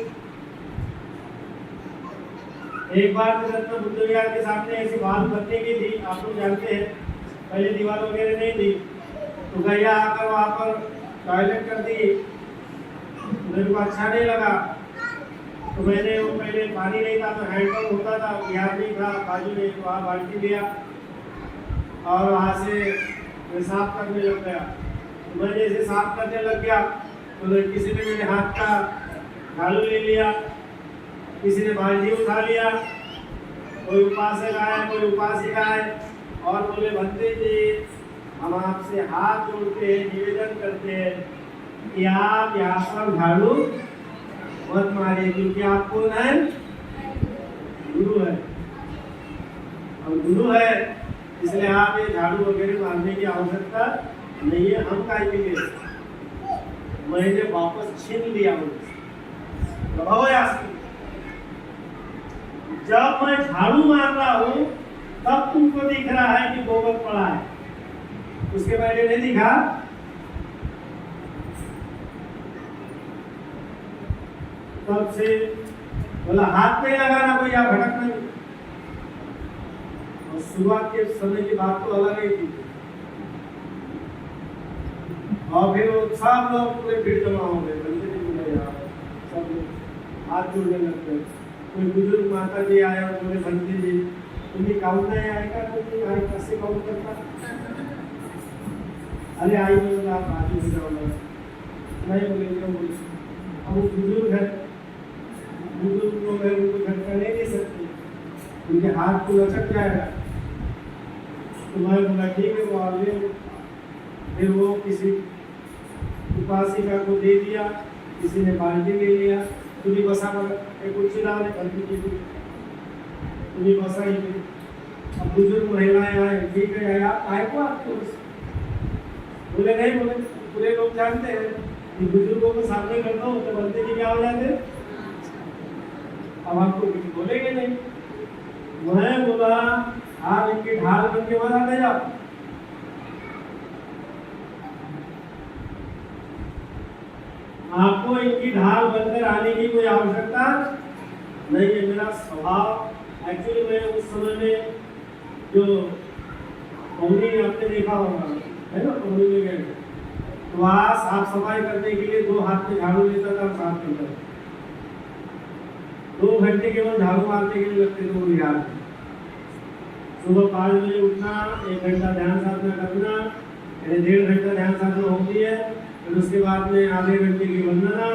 एक बार तो रत्न बुद्ध विहार के सामने ऐसी बात करने की थी, आप लोग जानते हैं, पहले दीवार वगैरह नहीं थी, तो गैया आकर वहां पर टॉयलेट कर दी। मेरे को अच्छा नहीं लगा, तो मैंने वो पहले पानी नहीं था तो हैंडपंप होता था, बिहार नहीं था बाजू में, तो वहाँ बाल्टी लिया और वहाँ से मैं साफ करने लग गया। मैं जैसे साफ करने लग गया तो किसी ने मेरे हाथ का झाड़ू ले लिया, किसी ने बाल्टी उठा लिया, कोई उपासक आए, कोई उपासिका आए और बोले भंते जी हम आपसे हाथ जोड़ते हैं, निवेदन करते हैं कि आप यहाँ पर झाड़ू मत मारिए, क्योंकि आप कौन है? गुरु है। और गुरु है इसलिए आप ये झाड़ू वगैरह मारने की आवश्यकता नहीं है। हम काय के लिए? मैंने वापस छीन लिया मुझसे। जब मैं झाड़ू मार रहा हूँ तब तुमको दिख रहा है कि गोबर पड़ा है, उसके पहले नहीं दिखा। तब से बोला हाथ नहीं लगाना कोई, आप भटकना नहीं। और शुरुआत के समय की बात तो अलग ही थी। और फिर वो सब लोग पूरे भीड़ जमा हो गए, सब लोग हाथ जोड़ने लग गए। कोई बुजुर्ग माता जी आया, बोले भंते जी तुम्हें काउंट नहीं आएगा, तो आई कैसे काउंट करता? अरे आई बोले आप आगे हो जाओ, नहीं बोले क्यों बोले? अब वो बुजुर्ग है, बुजुर्ग लोग है, उनको झटका नहीं दे सकते, उनके हाथ को लचक जाएगा। तो मैं बोला ठीक है वो आगे। फिर वो किसी उपासिका को दे दिया, किसी ने बाल्टी ले लिया, तुम्हें बसा एक कुर्सी डाले भंती जी, तुम्हें बसा ही। अब बुजुर्ग महिलाएं आए, ठीक है आप आए को आपको बोले नहीं, बोले पूरे लोग जानते हैं कि बुजुर्गों को सामने करना हो तो भंते जी क्या हो जाते? अब आपको कुछ बोलेंगे नहीं। मैं बोला आप इनकी ढाल बन के मत आते जाओ। आपको इनकी ढाल बनकर आने की कोई आवश्यकता नहीं है। मेरा स्वभाव एक्चुअली मैं उस समय में जो पौनी आपने देखा होगा है ना, पौनी में गए तो वहाँ साफ सफाई करने के लिए 2 हाथ में झाड़ू लेता था, साफ करता था। 2 घंटे केवल झाड़ू मारने के लिए लगते थे वो बिहार में। सुबह 5 बजे उठना, 1 घंटा ध्यान साधना करना, 1.5 घंटा ध्यान साधना होती है, फिर उसके बाद में आधे घंटे की वंदना,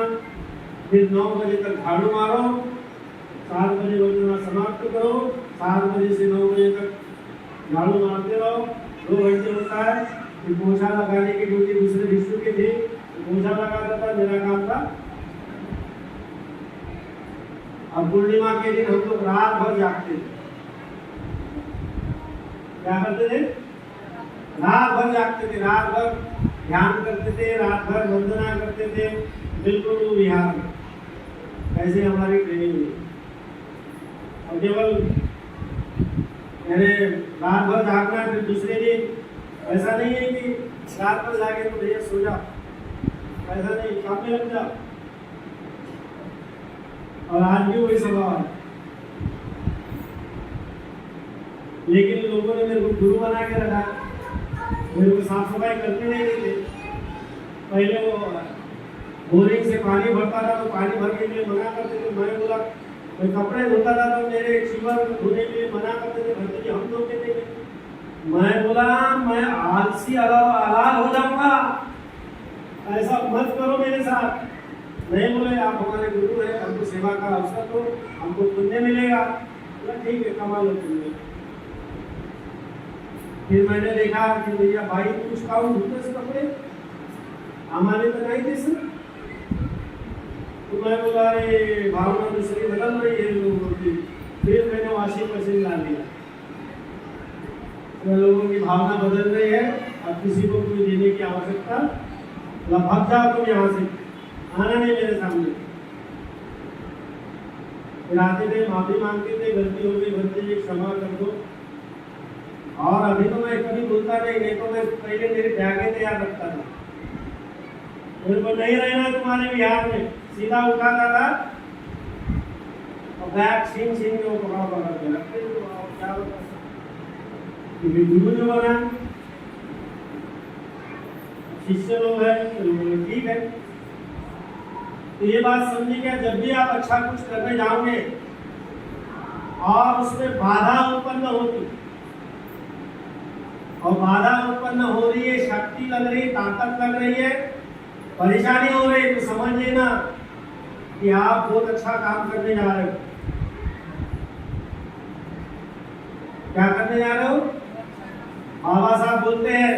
फिर 9 बजे तक झाड़ू मारो, 7 बजे वंदना समाप्त करो, 7 बजे से 9 बजे तक झाड़ू मारते रहो, 2 घंटे होता है। फिर पोछा लगाने की ड्यूटी दूसरे विष्णु की थी, पोछा लगाता था, मेरा काम था। अब पूर्णिमा के दिन हम लोग रात भर जागते थे। क्या करते थे? रात भर जागते थे, रात भर ध्यान करते थे, रात भर वंदना करते थे, बिल्कुल वो बिहार में। ऐसे हमारी ट्रेनिंग हुई। और केवल मैंने रात भर जागना, फिर दूसरे दिन ऐसा नहीं है कि रात भर जागे तो भैया सो जाओ, ऐसा नहीं, काम में लग जाओ। और आज भी वही स्वभाव है। लेकिन लोगों ने मेरे को गुरु बना के रखा, मेरे को साफ सफाई करने नहीं देते। पहले वो बोरिंग से पानी भरता था तो पानी भरने के लिए मना करते थे। मैं बोला, मैं कपड़े धोता था तो मेरे शिवर धोने के लिए मना करते थे, भरते थे, हम धोते थे। मैं बोला मैं आलसी अलाल हो जाऊंगा, ऐसा मत करो मेरे साथ। नहीं बोले, आप हमारे गुरु हैं, हमको सेवा का अवसर दो, हमको पुण्य मिलेगा। बोला ठीक है, कमा लो पुण्य। फिर मैंने देखा कि भैया भाई कुछ काम धुलते से कपड़े हमारे तो नहीं थे सर। तो मैं बोला अरे भावना दूसरी बदल रही है लोगों की। फिर मैंने वॉशिंग मशीन ला लिया। तो लोगों की भावना बदल रही है, अब किसी को कोई देने की आवश्यकता, भाग जाओ तुम यहाँ से, आना नहीं मेरे सामने। फिर आते थे, माफी मांगते थे, गलती हो गई, गलती जी क्षमा कर दो। और अभी तो मैं कभी भूलता नहीं तो मैं पहले मेरी बैगें तैयार रखता था। मेरे को नहीं रहना तुम्हारे बिहार में, सीधा उठाता था और बैग छीन छीन के वो पकड़ा पकड़ के रखते थे। क्या होता गुरु जो बना, शिष्य लोग हैं तो ठीक है। तो ये बात समझिए क्या, जब भी आप अच्छा कुछ करने जाओगे और उसमें बाधा उत्पन्न होती, और बाधा उत्पन्न हो रही है, शक्ति लग रही है, ताकत लग रही है, परेशानी हो रही है, तो समझ लेना कि आप बहुत अच्छा काम करने जा रहे हो। क्या करने जा रहे हो? बाबा साहब बोलते हैं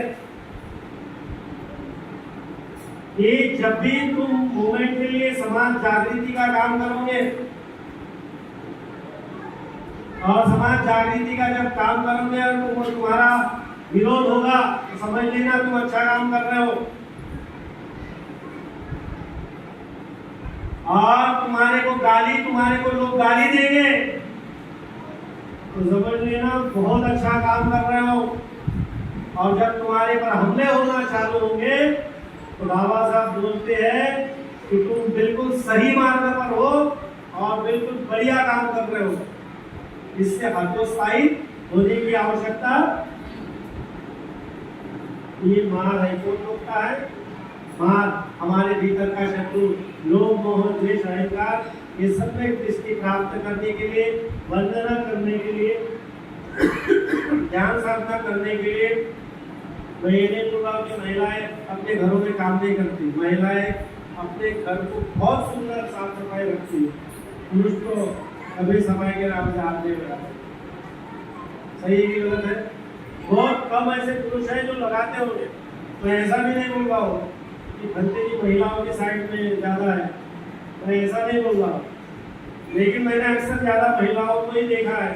कि जब भी तुम मूवमेंट के लिए समाज जागृति का काम करोगे और समाज जागृति का जब काम करोगे और तुम्हारा विरोध होगा तो समझ लेना तुम अच्छा काम कर रहे हो। और तुम्हारे को लोग गाली देंगे तो समझ लेना बहुत अच्छा काम कर रहे हो। और जब तुम्हारे पर हमले होना चालू होंगे तो बाबा साहब बोलते हैं कि तुम बिल्कुल सही मार्ग पर हो और बिल्कुल बढ़िया काम कर रहे हो। इससे हतोत्साहित होने की आवश्यकता। ये मार है, कौन रोकता है? मार हमारे भीतर का शत्रु, लोभ मोह द्वेष अहंकार, ये सब में दृष्टि प्राप्त करने के लिए, वंदना करने के लिए, ध्यान साधना करने के लिए। मैं ये नहीं बोल रहा कि महिलाएं अपने घरों में काम नहीं करती, महिलाएं अपने घर को बहुत सुंदर साफ सफाई रखती है। पुरुष तो कभी सफाई के नाम से हाथ नहीं लगाते। सही की गलत है? बहुत कम ऐसे पुरुष हैं जो लगाते होंगे। मैं ऐसा भी नहीं बोल रहा हूँ कि भंते की महिलाओं के साइड में ज़्यादा है, मैं ऐसा नहीं बोल रहा हूँ। लेकिन मैंने अक्सर ज़्यादा महिलाओं को ही देखा है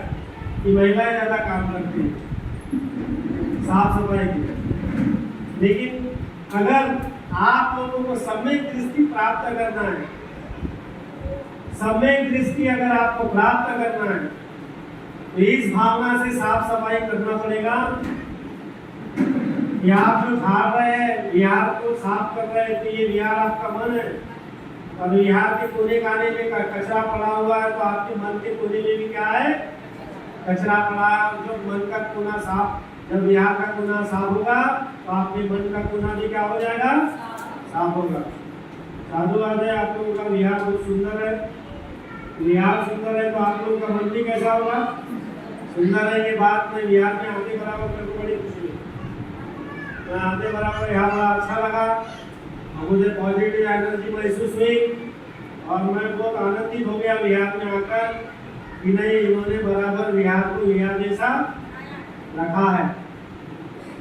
कि महिलाएं ज़्यादा काम करती हैं साफ सफाई की। लेकिन अगर आप लोगों को सम्यक दृष्टि प्राप्त करना है, सम्यक दृष्टि अगर आपको प्राप्त करना है तो इस भावना से साफ सफाई करना पड़ेगा कि आप जो खा रहे हैं, विहार को साफ कर रहे हैं, तो ये विहार आपका मन है। और विहार के कोने काने में कचरा पड़ा हुआ है तो आपके मन के कोने में भी क्या है? कचरा पड़ा है। जब मन का कोना साफ, जब विहार का कोना साफ होगा तो आपके मन का कोना भी क्या हो जाएगा? साफ होगा। साधुवाद है, आप लोगों का विहार बहुत सुंदर है। विहार सुंदर है तो आप लोगों का मन भी कैसा होगा? सुंदर है। ये बात मैं विहार में आने बराबर मेरे को बड़ी खुशी है। मैं आने बराबर यहाँ बड़ा अच्छा लगा, मुझे पॉजिटिव एनर्जी महसूस हुई और मैं बहुत आनंदित हो गया विहार में आकर कि नहीं, इन्होंने बराबर विहार को विहार जैसा रखा है।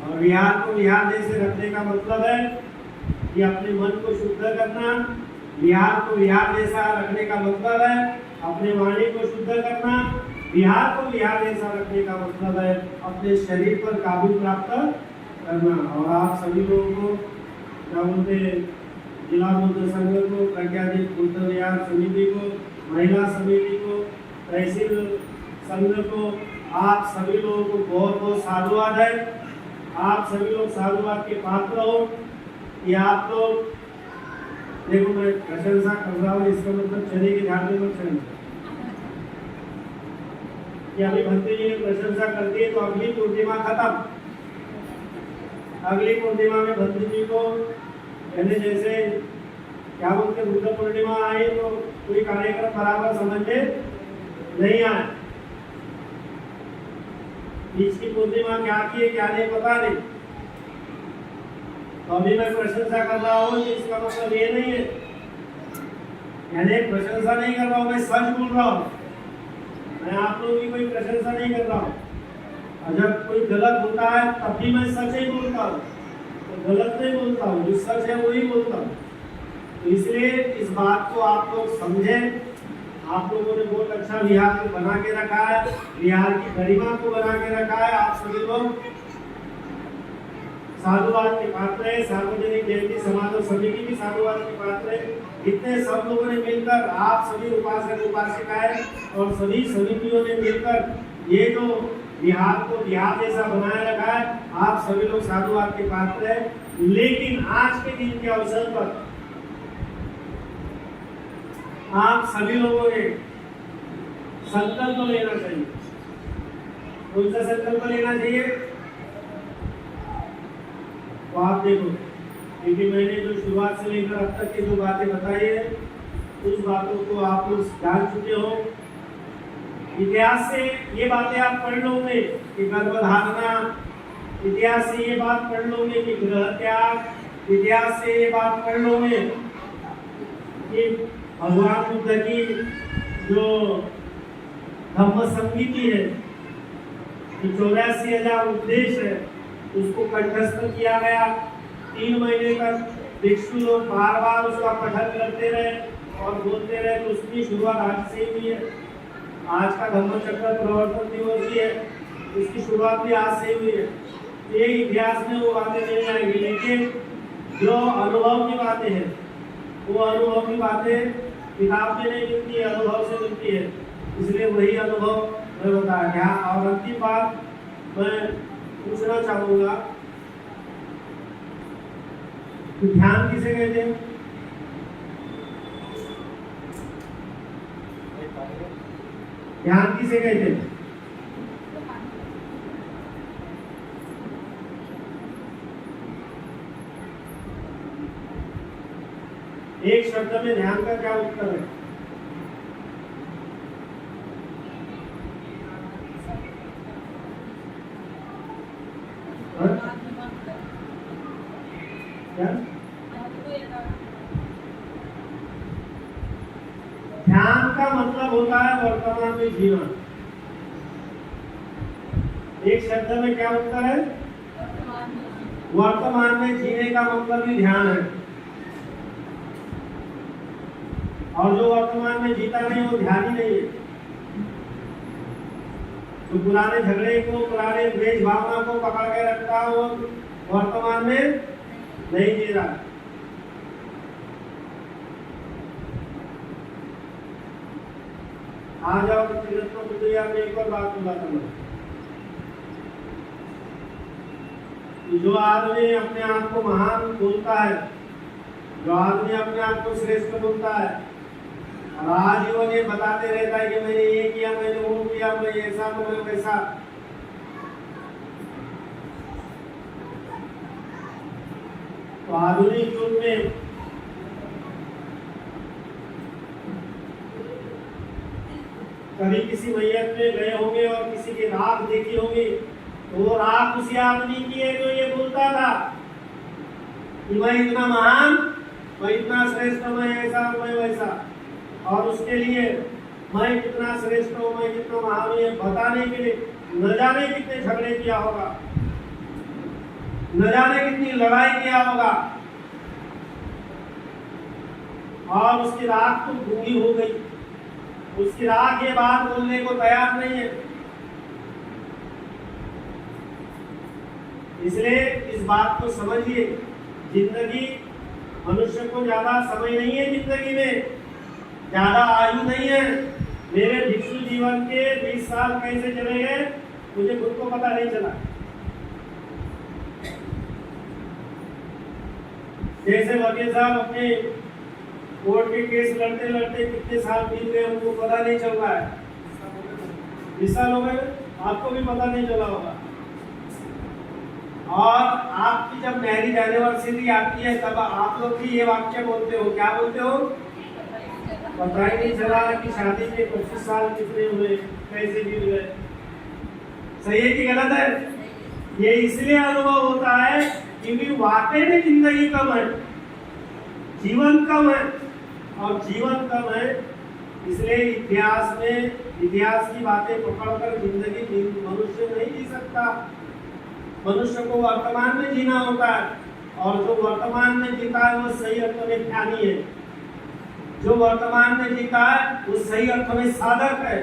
और विहार को विहार जैसे रखने का मतलब है कि अपने मन को शुद्ध करना। विहार को विहार जैसा रखने का मतलब है अपने वाणी को शुद्ध करना। विहार को विहार जैसा रखने का मतलब है अपने शरीर पर काबू प्राप्त करना। और आप सभी लोगों को क्या बोलते, जिला बुद्ध संघ को, प्रज्ञादीप बुद्ध विहार समिति को, महिला समिति को, तहसील संघ को, आप सभी लोगों को बहुत बहुत साधुवाद है। आप सभी लोग साधुवाद के पात्र हो कि आप लोग, देखो मैं प्रशंसा कर रहा हूँ, इसका मतलब चने के झाड़ में मत चढ़ना। कि अभी भंते जी ने प्रशंसा कर दी तो अगली पूर्णिमा खत्म। अगली पूर्णिमा में भंते जी को कहने जैसे क्या बोलते बुद्ध पूर्णिमा आई तो कोई कार्यक्रम बराबर समझ में नहीं आया। बीच की पूर्णिमा क्या की है क्या नहीं पता नहीं। तो अभी मैं प्रशंसा कर रहा हूँ इसका मतलब ये नहीं है, यानी प्रशंसा नहीं कर रहा हूँ, मैं सच बोल रहा हूँ। मैं आप लोगों की कोई प्रशंसा नहीं कर रहा हूँ। और जब कोई गलत होता है तब भी मैं सच ही बोलता हूँ, तो गलत नहीं बोलता हूँ, जो सच है वही बोलता हूँ। तो इसलिए इस बात को आप लोग समझें। आप लोगों ने बहुत अच्छा बिहार को बना के रखा है, बिहार की गरिमा को बना के रखा है। आप सभी लोग साधुवाद के पात्र है, सार्वजनिक जयंती समारोह समिति भी साधुवाद के पात्र है। इतने सब लोगों ने मिलकर, आप सभी उपासक उपासिकाएं और सभी समितियों ने मिलकर ये जो बिहार को बिहार जैसा बनाए रखा है, आप सभी लोग साधुवाद के पात्र है। लेकिन आज के दिन के अवसर पर आप सभी लोगों ने संकल्प लेना चाहिए। कौन सा संकल्प लेना चाहिए? तो आप देखो, क्योंकि मैंने जो शुरुआत से लेकर अब तक की जो बातें बताई है उस बातों को आप लोग जान चुके हो। इतिहास से ये बातें आप पढ़ लोगे कि गर्भधारणा, इतिहास से ये बात पढ़ लोगे कि गृह त्याग, इतिहास से ये बात पढ़ लोगे कि भगवान बुद्ध की जो धम्म संगीति है, जो 84,000 उपदेश है, उसको कंठस्थ किया गया। 3 महीने तक भिक्षु लोग बार बार उसका पठन करते रहे और बोलते रहे। तो उसकी शुरुआत आज से हुई है। आज का धम्मचक्र प्रवर्तन दिवस भी है, इसकी शुरुआत भी आज से हुई है। ये इतिहास में वो बातें नहीं आएंगी, लेकिन जो अनुभव की बातें हैं वो अनुभव की बातें किताब में नहीं मिलती है, अनुभव से मिलती है। इसलिए वही अनुभव मैं बताया गया। और अंतिम बात मैं पूछना चाहूंगा, ध्यान किसे कहते हैं? ध्यान किसे कहते हैं? एक शब्द में ध्यान का क्या उत्तर है? क्या? ध्यान का मतलब होता है वर्तमान में जीवन। एक शब्द में क्या उत्तर है? वर्तमान में जीने का मतलब भी ध्यान है। और जो वर्तमान में जीता नहीं वो ध्यान ही नहीं है। तो पुराने झगड़े को, पुराने द्वेष भावना को पकड़ के रखता है, वो वर्तमान में नहीं जी रहा। आ जाओ तो में एक और बात बोला था मैं, जो आदमी अपने आप को महान बोलता है, जो आदमी अपने आप को श्रेष्ठ बोलता है और आजीवन ये बताते रहता है कि मैंने ये किया, मैंने वो किया, मैं ऐसा, मैं वैसा, तो आधुनिक युग में कभी किसी मैयत में गए होंगे और किसी की राख देखी होगी, तो वो राख उसी आदमी की है जो ये बोलता था कि मैं इतना महान, मैं इतना श्रेष्ठ, मैं ऐसा, मैं वैसा। और उसके लिए मैं कितना श्रेष्ठ हूँ, मैं कितना महान हूँ, ये बताने के लिए न जाने कितने झगड़े किया होगा, न जाने कितनी लड़ाई किया होगा, और उसकी राख तो गूंगी हो गई। उसकी राख ये बात बोलने को तैयार नहीं है। इसलिए इस बात को समझिए, जिंदगी, मनुष्य को ज्यादा समय नहीं है, जिंदगी में ज्यादा आयु नहीं है। मेरे भिक्षु जीवन के 20 साल कैसे चले गए मुझे खुद को पता नहीं चला। जैसे वकील साहब अपने कोर्ट के केस लड़ते लड़ते कितने साल बीत गए उनको पता नहीं चल रहा है। 20 साल हो गए, आपको भी पता नहीं चला होगा। और आपकी जब मैरिज एनिवर्सरी आती है तब आप लोग भी ये वाक्य बोलते हो, क्या बोलते हो? पता ही नहीं चला कि शादी के 25 साल कितने हुए, कैसे बीत गए। सही है कि गलत है? ये इसलिए अनुभव होता है क्योंकि वाकई में जिंदगी कम है, जीवन कम है, और जीवन कम है इसलिए इतिहास की बातें पकड़कर जिंदगी मनुष्य नहीं जी सकता। मनुष्य को वर्तमान में जीना होता है, और जो वर्तमान में जीता है वो सही अर्थ में ज्ञानी है। जो वर्तमान में जीता है वो सही अर्थ में साधक है।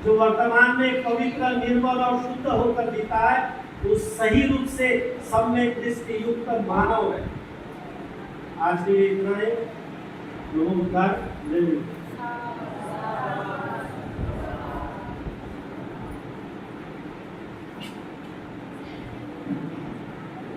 जो वर्तमान में पवित्र, निर्मल और शुद्ध होकर जीता है वो सही रूप से सम्यक दृष्टि युक्त मानव है। आज के लिए इतना ही। लोगों का